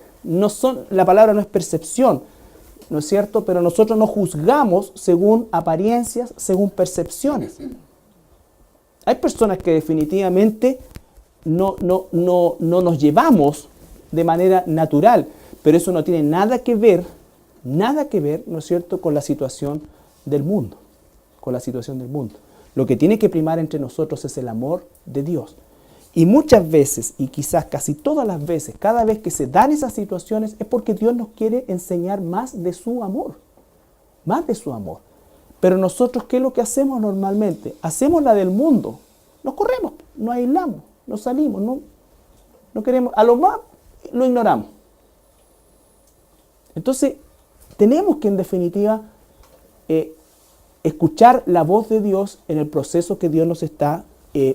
la palabra no es percepción, ¿no es cierto? Pero nosotros no juzgamos según apariencias, según percepciones. Hay personas que definitivamente no nos llevamos de manera natural, pero eso no tiene nada que ver, ¿no es cierto?, con la situación del mundo, Lo que tiene que primar entre nosotros es el amor de Dios. Y muchas veces, y quizás casi todas las veces, cada vez que se dan esas situaciones, es porque Dios nos quiere enseñar más de su amor. Pero nosotros, ¿qué es lo que hacemos normalmente? Hacemos la del mundo. Nos corremos, nos aislamos, nos salimos, no queremos, a lo más lo ignoramos. Entonces, tenemos que en definitiva escuchar la voz de Dios en el proceso que Dios nos está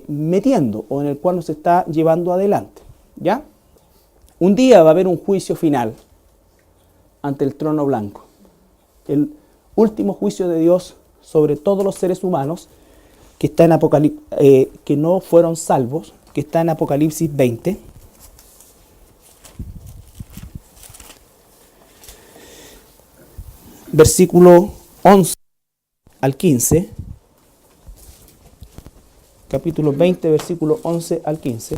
metiendo o en el cual nos está llevando adelante. ¿Ya? Un día va a haber un juicio final ante el trono blanco. El último juicio de Dios sobre todos los seres humanos que está en que no fueron salvos, que está en Apocalipsis 20. Versículo 11 al 15. Capítulo 20, versículo 11 al 15.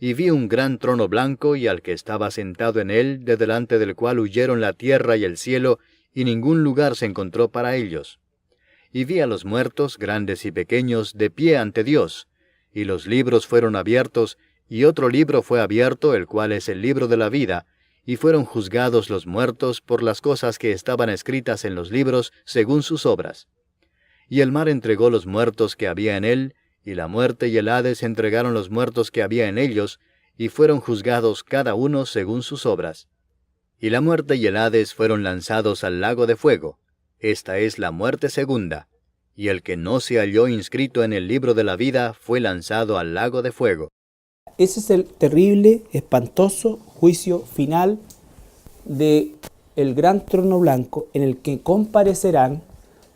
Y vi un gran trono blanco y al que estaba sentado en él, de delante del cual huyeron la tierra y el cielo, y ningún lugar se encontró para ellos. Y vi a los muertos, grandes y pequeños, de pie ante Dios, y los libros fueron abiertos, y otro libro fue abierto, el cual es el libro de la vida, y fueron juzgados los muertos por las cosas que estaban escritas en los libros según sus obras. Y el mar entregó los muertos que había en él, y la muerte y el Hades entregaron los muertos que había en ellos, y fueron juzgados cada uno según sus obras. Y la muerte y el Hades fueron lanzados al lago de fuego. Esta es la muerte segunda. Y el que no se halló inscrito en el libro de la vida fue lanzado al lago de fuego. Ese es el terrible, espantoso juicio final de el gran trono blanco en el que comparecerán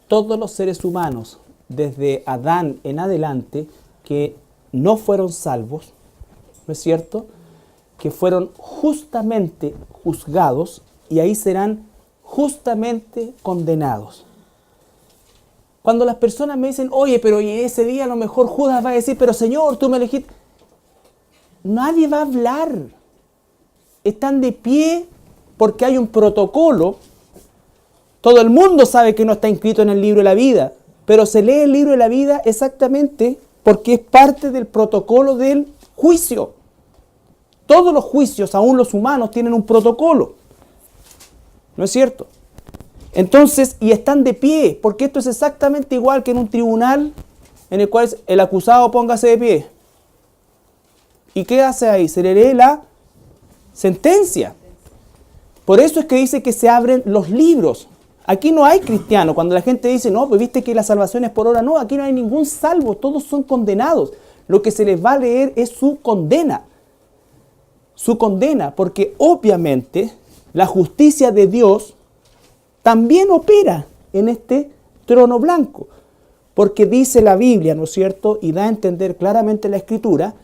todos los seres humanos, desde Adán en adelante, que no fueron salvos, ¿no es cierto?, que fueron justamente juzgados y ahí serán justamente condenados. Cuando las personas me dicen, oye, pero ese día a lo mejor Judas va a decir, pero Señor, tú me elegiste. Nadie va a hablar. Están de pie porque hay un protocolo. Todo el mundo sabe que no está inscrito en el libro de la vida, pero se lee el libro de la vida exactamente porque es parte del protocolo del juicio. Todos los juicios, aún los humanos, tienen un protocolo. ¿No es cierto? Entonces, y están de pie, porque esto es exactamente igual que en un tribunal en el cual el acusado póngase de pie. ¿Y qué hace ahí? Se le lee la sentencia. Por eso es que dice que se abren los libros. Aquí no hay cristiano. Cuando la gente dice, no, pues viste que la salvación es por obra, no, aquí no hay ningún salvo, todos son condenados. Lo que se les va a leer es su condena. Su condena, porque obviamente la justicia de Dios también opera en este trono blanco. Porque dice la Biblia, ¿no es cierto? Y da a entender claramente la Escritura,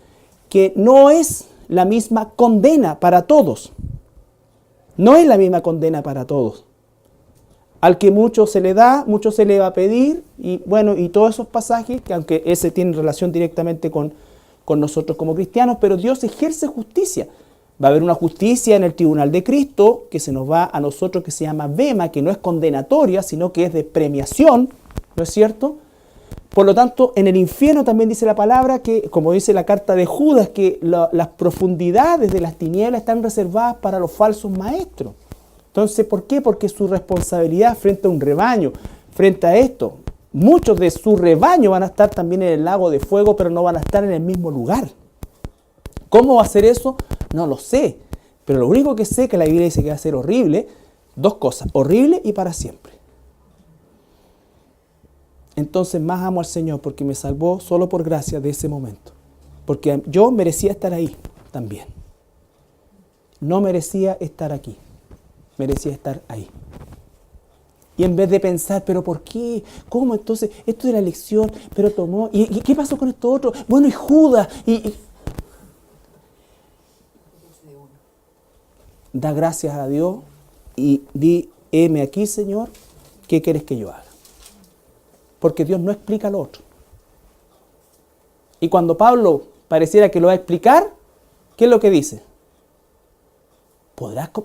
que no es la misma condena para todos. No es la misma condena para todos. Al que mucho se le da, mucho se le va a pedir, y bueno, y todos esos pasajes, que aunque ese tiene relación directamente con nosotros como cristianos, pero Dios ejerce justicia. Va a haber una justicia en el tribunal de Cristo, que se nos va a nosotros, que se llama bema, que no es condenatoria, sino que es de premiación, ¿no es cierto? Por lo tanto, en el infierno también dice la palabra que, como dice la carta de Judas, que las profundidades de las tinieblas están reservadas para los falsos maestros. Entonces, ¿por qué? Porque su responsabilidad frente a un rebaño, frente a esto, muchos de su rebaño van a estar también en el lago de fuego, pero no van a estar en el mismo lugar. ¿Cómo va a ser eso? No lo sé. Pero lo único que sé es que la Biblia dice que va a ser horrible. Dos cosas, horrible y para siempre. Entonces más amo al Señor porque me salvó solo por gracia de ese momento. Porque yo merecía estar ahí también. No merecía estar aquí. Merecía estar ahí. Y en vez de pensar, ¿pero por qué? ¿Cómo entonces? Esto de la elección, pero tomó. ¿Y qué pasó con esto otro? Bueno, y Judas. Da gracias a Dios y di, heme aquí, Señor, ¿qué quieres que yo haga? Porque Dios no explica lo otro. Y cuando Pablo pareciera que lo va a explicar, ¿qué es lo que dice?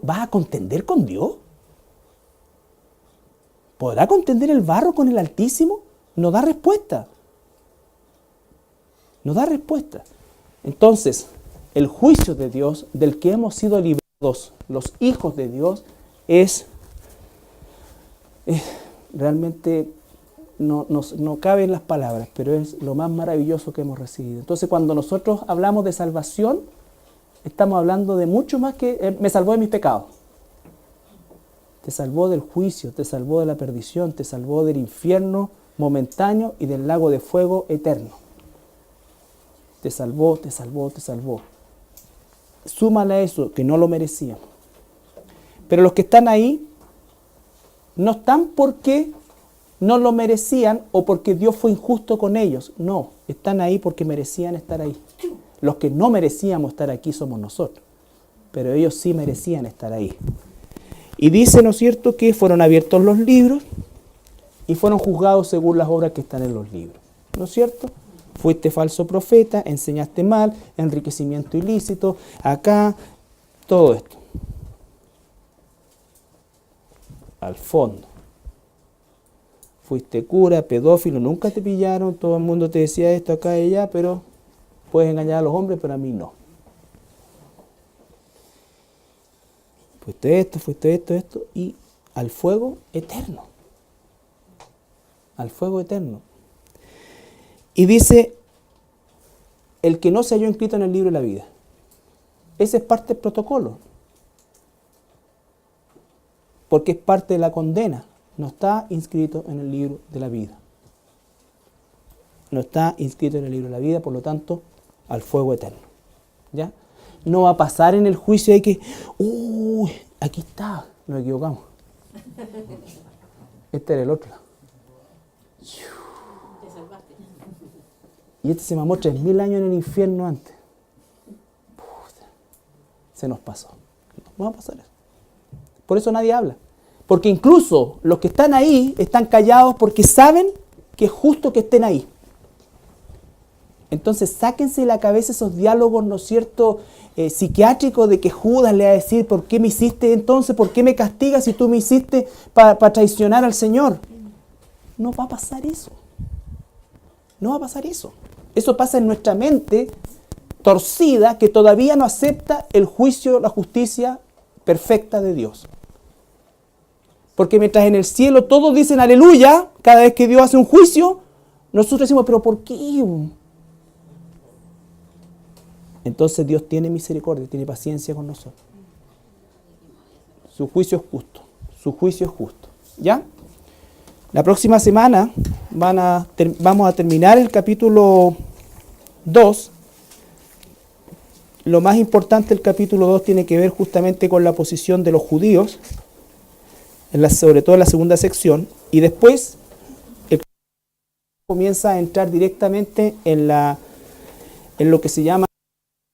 ¿Vas a contender con Dios? ¿Podrá contender el barro con el Altísimo? No da respuesta. No da respuesta. Entonces, el juicio de Dios, del que hemos sido liberados, los hijos de Dios, es realmente... No caben las palabras, pero es lo más maravilloso que hemos recibido. Entonces, cuando nosotros hablamos de salvación, estamos hablando de mucho más que me salvó de mis pecados. Te salvó del juicio, te salvó de la perdición, te salvó del infierno momentáneo y del lago de fuego eterno. Te salvó, te salvó, te salvó. Súmale a eso, que no lo merecíamos. Pero los que están ahí no están porque no lo merecían o porque Dios fue injusto con ellos. No, están ahí porque merecían estar ahí. Los que no merecíamos estar aquí somos nosotros. Pero ellos sí merecían estar ahí. Y dice, ¿no es cierto?, que fueron abiertos los libros y fueron juzgados según las obras que están en los libros. ¿No es cierto? Fuiste falso profeta, enseñaste mal, enriquecimiento ilícito, acá, todo esto. Al fondo. Fuiste cura, pedófilo, nunca te pillaron, todo el mundo te decía esto acá y allá, pero puedes engañar a los hombres, pero a mí no. Fuiste esto, y al fuego eterno. Al fuego eterno. Y dice, el que no se halló inscrito en el libro de la vida. Ese es parte del protocolo. Porque es parte de la condena. No está inscrito en el libro de la vida. No está inscrito en el libro de la vida, por lo tanto, al fuego eterno. ¿Ya? No va a pasar en el juicio de que, uy, aquí está, nos equivocamos. Este era el otro. Y este se mamó 3000 años en el infierno antes. Puta, se nos pasó. No va a pasar eso. Por eso nadie habla. Porque incluso los que están ahí están callados porque saben que es justo que estén ahí. Entonces sáquense de la cabeza esos diálogos, ¿no es cierto?, psiquiátricos de que Judas le va a decir, ¿por qué me hiciste entonces? ¿Por qué me castigas si tú me hiciste para traicionar al Señor? No va a pasar eso. No va a pasar eso. Eso pasa en nuestra mente torcida que todavía no acepta el juicio, la justicia perfecta de Dios. Porque mientras en el cielo todos dicen aleluya, cada vez que Dios hace un juicio, nosotros decimos, ¿pero por qué? Entonces Dios tiene misericordia, tiene paciencia con nosotros. Su juicio es justo, su juicio es justo. ¿Ya? La próxima semana vamos a terminar el capítulo 2. Lo más importante del capítulo 2 tiene que ver justamente con la posición de los judíos, sobre todo en la segunda sección, y después el comienza a entrar directamente en lo que se llama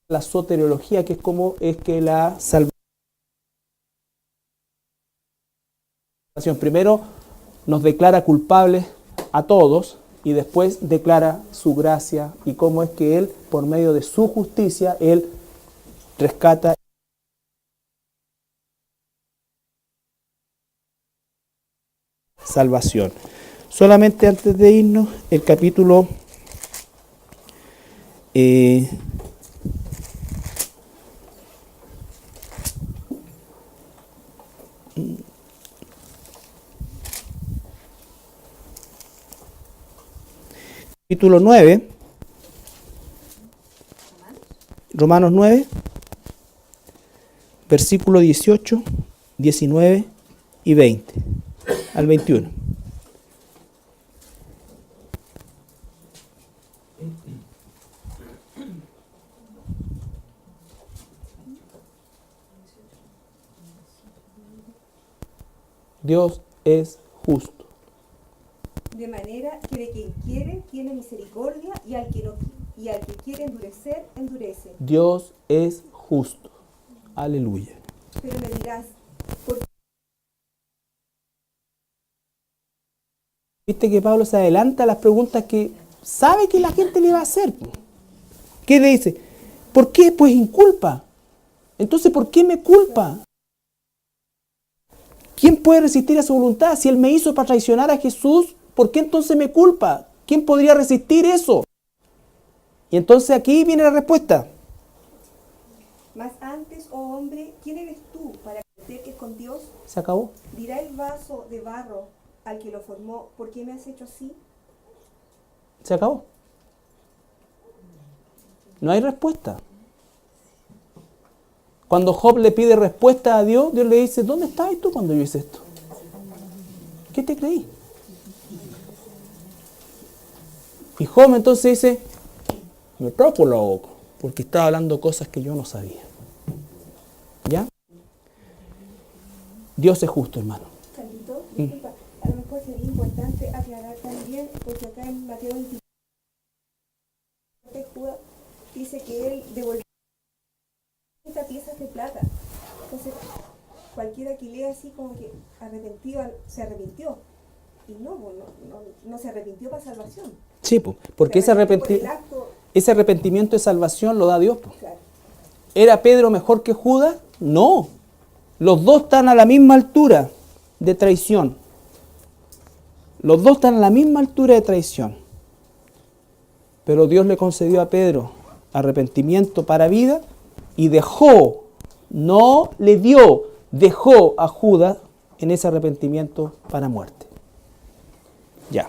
la soteriología, que es como es que la salvación primero nos declara culpables a todos y después declara su gracia y cómo es que Él, por medio de su justicia, Él rescata salvación. Solamente antes de irnos, el capítulo capítulo 9, Romanos 9, versículo 18, 19 y 20 al 21. Dios es justo. De manera que de quien quiere tiene misericordia y al que quiere endurecer, endurece. Dios es justo. Aleluya. Pero me dirás, ¿por qué? Viste que Pablo se adelanta a las preguntas que sabe que la gente le va a hacer. ¿Qué le dice? ¿Por qué? Pues inculpa. Entonces, ¿por qué me culpa? ¿Quién puede resistir a su voluntad? Si Él me hizo para traicionar a Jesús, ¿por qué entonces me culpa? ¿Quién podría resistir eso? Y entonces aquí viene la respuesta. Mas antes, oh hombre, ¿quién eres tú para que te peques con Dios? ¿Se acabó? Dirá el vaso de barro al que lo formó, ¿por qué me has hecho así? ¿Se acabó? No hay respuesta. Cuando Job le pide respuesta a Dios, Dios le dice, ¿dónde estabas tú cuando yo hice esto? ¿Qué te creí? Y Job entonces dice, me propo loco, porque estaba hablando cosas que yo no sabía. ¿Ya? Dios es justo, hermano. Carlito, disculpa, a lo mejor sería importante aclarar también, porque acá en Mateo 23, Judas dice que él devolvió 30 piezas de plata. Entonces, cualquiera que lea así como que arrepentido, se arrepintió. Y no se arrepintió para salvación. Sí, porque ese arrepentimiento de salvación lo da Dios. Claro. ¿Era Pedro mejor que Judas? No. Los dos están a la misma altura de traición. Los dos están a la misma altura de traición. Pero Dios le concedió a Pedro arrepentimiento para vida y dejó, no le dio, dejó a Judas en ese arrepentimiento para muerte. Ya.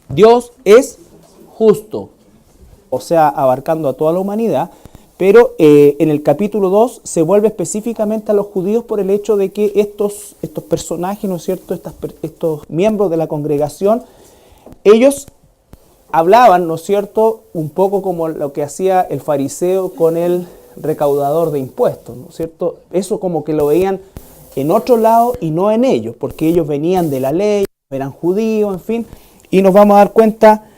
Dios es justo, o sea, abarcando a toda la humanidad, pero en el capítulo 2 se vuelve específicamente a los judíos por el hecho de que estos personajes, ¿no es cierto?, estos miembros de la congregación, ellos hablaban, ¿no es cierto?, un poco como lo que hacía el fariseo con el recaudador de impuestos, ¿no es cierto? Eso como que lo veían en otro lado y no en ellos, porque ellos venían de la ley, eran judíos, en fin, y nos vamos a dar cuenta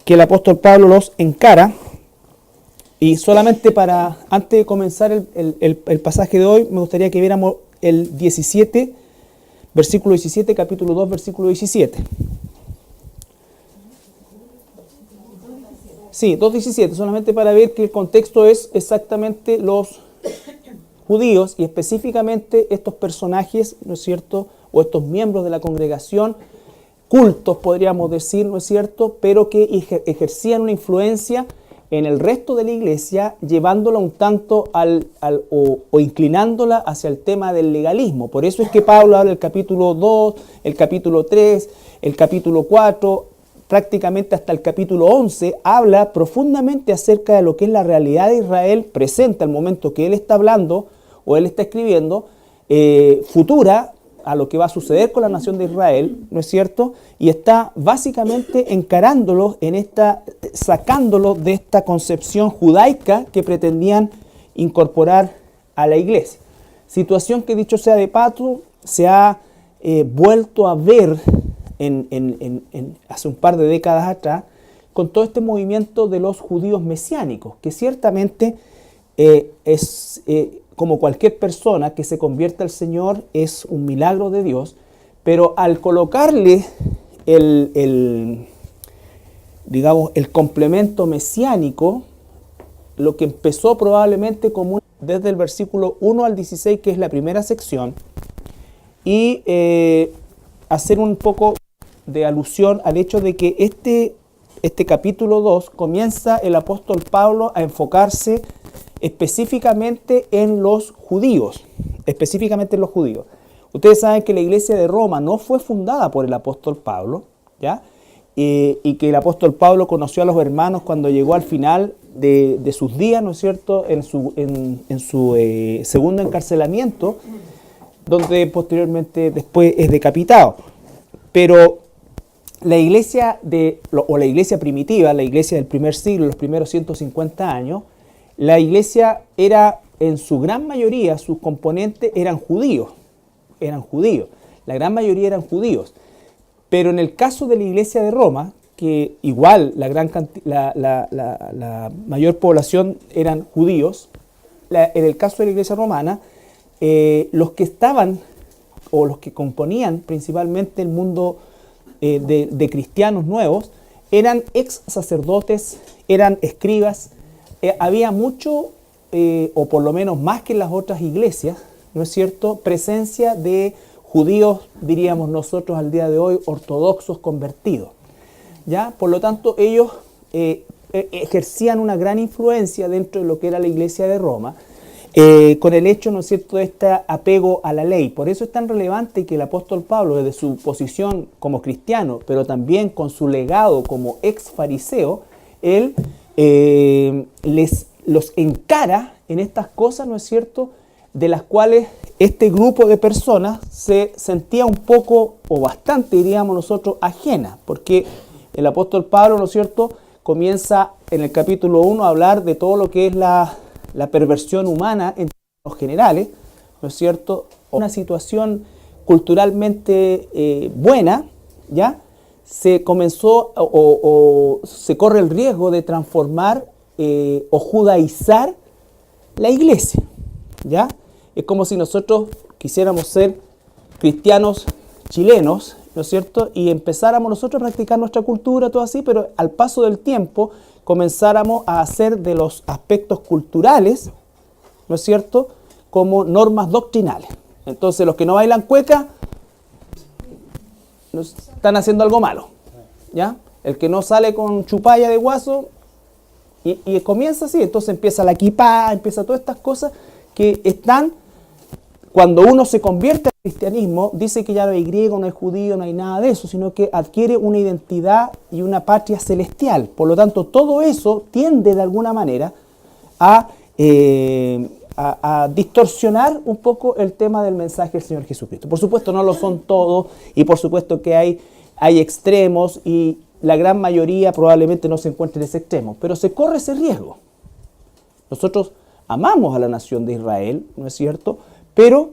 que el apóstol Pablo los encara. Y solamente antes de comenzar el pasaje de hoy, me gustaría que viéramos el 17, versículo 17, capítulo 2, versículo 17. Sí, 2.17, solamente para ver que el contexto es exactamente los judíos y específicamente estos personajes, ¿no es cierto?, o estos miembros de la congregación, cultos podríamos decir, ¿no es cierto?, pero que ejercían una influencia en el resto de la iglesia, llevándola un tanto o inclinándola hacia el tema del legalismo. Por eso es que Pablo habla del capítulo 2, el capítulo 3, el capítulo 4, prácticamente hasta el capítulo 11, habla profundamente acerca de lo que es la realidad de Israel presente al momento que él está hablando o él está escribiendo, futura, a lo que va a suceder con la nación de Israel, ¿no es cierto? Y está básicamente encarándolo sacándolo de esta concepción judaica que pretendían incorporar a la iglesia. Situación que, dicho sea de paso, se ha vuelto a ver hace un par de décadas atrás con todo este movimiento de los judíos mesiánicos, que ciertamente como cualquier persona que se convierte al Señor, es un milagro de Dios, pero al colocarle digamos, el complemento mesiánico, lo que empezó probablemente como desde el versículo 1 al 16, que es la primera sección, y hacer un poco de alusión al hecho de que este capítulo 2 comienza el apóstol Pablo a enfocarse específicamente en los judíos, Ustedes saben que la iglesia de Roma no fue fundada por el apóstol Pablo, ¿ya? Y que el apóstol Pablo conoció a los hermanos cuando llegó al final de sus días, ¿no es cierto?, en su segundo encarcelamiento, donde posteriormente después es decapitado. Pero la iglesia la iglesia primitiva, la iglesia del primer siglo, los primeros 150 años, la iglesia era, en su gran mayoría, sus componentes eran judíos. La gran mayoría eran judíos. Pero en el caso de la iglesia de Roma, que igual la mayor población eran judíos, en el caso de la iglesia romana, los que estaban, o los que componían principalmente el mundo de cristianos nuevos, eran ex sacerdotes, eran escribas. Había mucho, o por lo menos más que en las otras iglesias, ¿no es cierto?, presencia de judíos, diríamos nosotros al día de hoy, ortodoxos convertidos, ¿ya? Por lo tanto, ellos ejercían una gran influencia dentro de lo que era la iglesia de Roma, con el hecho, ¿no es cierto?, de este apego a la ley. Por eso es tan relevante que el apóstol Pablo, desde su posición como cristiano, pero también con su legado como ex fariseo, él los encara en estas cosas, ¿no es cierto?, de las cuales este grupo de personas se sentía un poco, o bastante, diríamos nosotros, ajena, porque el apóstol Pablo, ¿no es cierto?, comienza en el capítulo 1 a hablar de todo lo que es la perversión humana en términos generales, ¿no es cierto?, una situación culturalmente buena, ¿ya?, se comenzó o se corre el riesgo de transformar o judaizar la iglesia, ¿ya? Es como si nosotros quisiéramos ser cristianos chilenos, ¿no es cierto?, y empezáramos nosotros a practicar nuestra cultura, todo así, pero al paso del tiempo comenzáramos a hacer de los aspectos culturales, ¿no es cierto?, como normas doctrinales. Entonces los que no bailan cueca están haciendo algo malo, ¿ya? El que no sale con chupalla de guaso, y comienza así. Entonces empieza la kipá, empieza todas estas cosas que están, cuando uno se convierte al cristianismo, dice que ya no hay griego, no hay judío, no hay nada de eso, sino que adquiere una identidad y una patria celestial. Por lo tanto, todo eso tiende de alguna manera a distorsionar un poco el tema del mensaje del Señor Jesucristo. Por supuesto, no lo son todos, y por supuesto que hay extremos, y la gran mayoría probablemente no se encuentre en ese extremo, pero se corre ese riesgo. Nosotros amamos a la nación de Israel, ¿no es cierto?, pero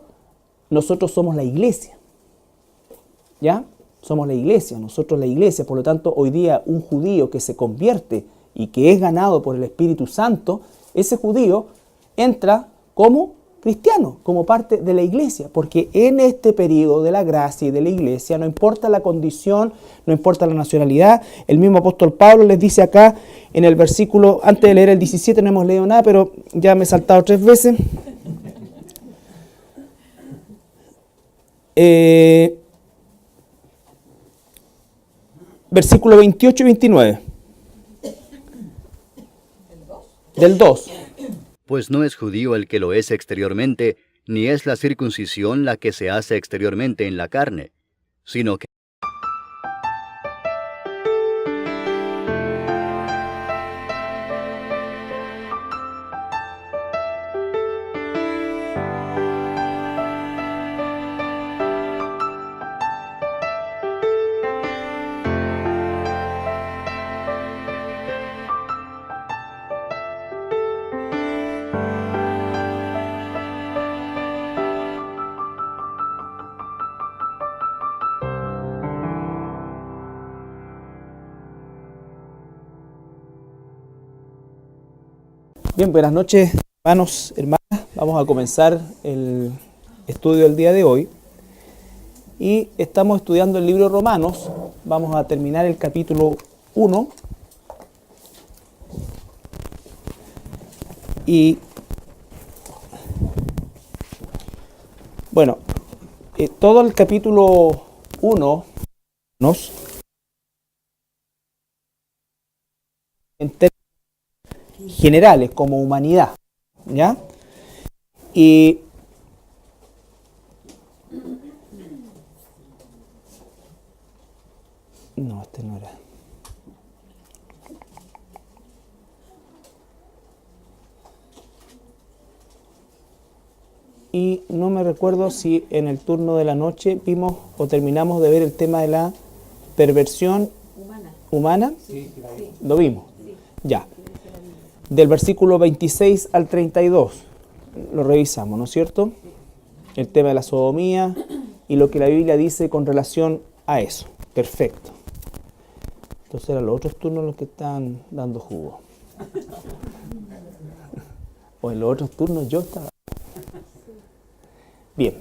nosotros somos la iglesia, ¿ya? Somos la iglesia, nosotros la iglesia. Por lo tanto, hoy día un judío que se convierte y que es ganado por el Espíritu Santo, ese judío entra como cristiano, como parte de la iglesia, porque en este periodo de la gracia y de la iglesia no importa la condición, no importa la nacionalidad. El mismo apóstol Pablo les dice acá en el versículo, antes de leer el 17 no hemos leído nada, pero ya me he saltado 3 veces. Versículo 28 y 29. Del 2. Pues no es judío el que lo es exteriormente, ni es la circuncisión la que se hace exteriormente en la carne, sino que Bien, buenas noches, hermanos, hermanas. Vamos a comenzar el estudio del día de hoy. Y estamos estudiando el libro de Romanos. Vamos a terminar el capítulo 1. Y bueno, todo el capítulo 1 en términos generales como humanidad, ¿ya? Y no, este no era. Y no me recuerdo si en el turno de la noche vimos o terminamos de ver el tema de la perversión humana. Sí. ¿Lo vimos? Sí. Ya. Del versículo 26 al 32 lo revisamos, ¿no es cierto? El tema de la sodomía y lo que la Biblia dice con relación a eso. Perfecto. Entonces eran los otros turnos los que están dando jugo. O en los otros turnos yo estaba. Bien.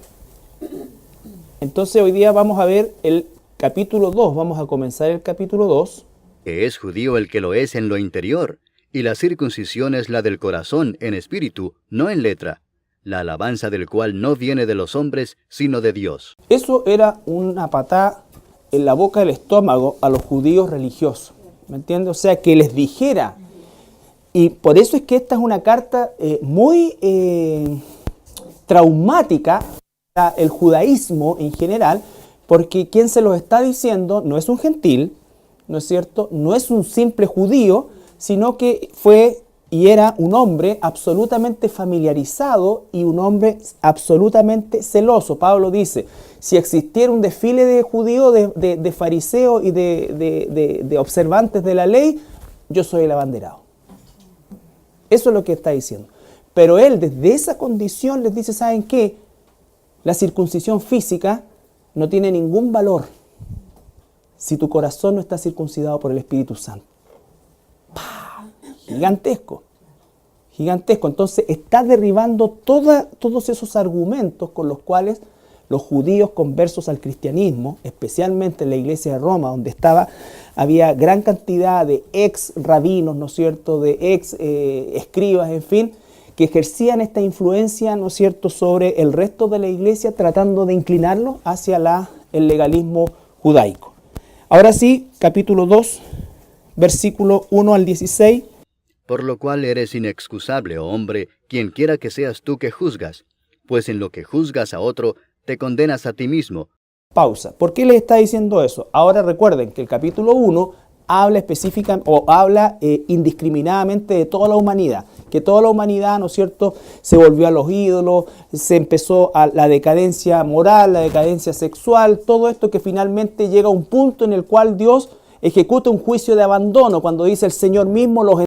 Entonces hoy día vamos a ver el capítulo 2. Vamos a comenzar el capítulo 2. Que es judío el que lo es en lo interior, y la circuncisión es la del corazón en espíritu, no en letra, la alabanza del cual no viene de los hombres, sino de Dios. Eso era una patada en la boca del estómago a los judíos religiosos, ¿me entiendes? O sea, que les dijera, y por eso es que esta es una carta muy traumática para el judaísmo en general, porque quien se los está diciendo no es un gentil, ¿no es cierto? No es un simple judío, sino que fue y era un hombre absolutamente familiarizado y un hombre absolutamente celoso. Pablo dice, si existiera un desfile de judíos, de fariseos y de observantes de la ley, yo soy el abanderado. Eso es lo que está diciendo. Pero él desde esa condición les dice, ¿saben qué? La circuncisión física no tiene ningún valor si tu corazón no está circuncidado por el Espíritu Santo. ¡Pah! Gigantesco. Gigantesco. Entonces está derribando todos esos argumentos con los cuales los judíos conversos al cristianismo, especialmente en la iglesia de Roma, donde había gran cantidad de ex rabinos, ¿no es cierto?, de ex escribas, en fin, que ejercían esta influencia, ¿no es cierto?, sobre el resto de la iglesia, tratando de inclinarlo hacia el legalismo judaico. Ahora sí, capítulo 2, versículo 1 al 16. Por lo cual eres inexcusable, oh hombre, quien quiera que seas tú que juzgas, pues en lo que juzgas a otro, te condenas a ti mismo. Pausa. ¿Por qué les está diciendo eso? Ahora recuerden que el capítulo 1 habla indiscriminadamente de toda la humanidad, que toda la humanidad, ¿no es cierto?, se volvió a los ídolos, se empezó a la decadencia moral, la decadencia sexual, todo esto que finalmente llega a un punto en el cual Dios ejecuta un juicio de abandono, cuando dice el Señor mismo los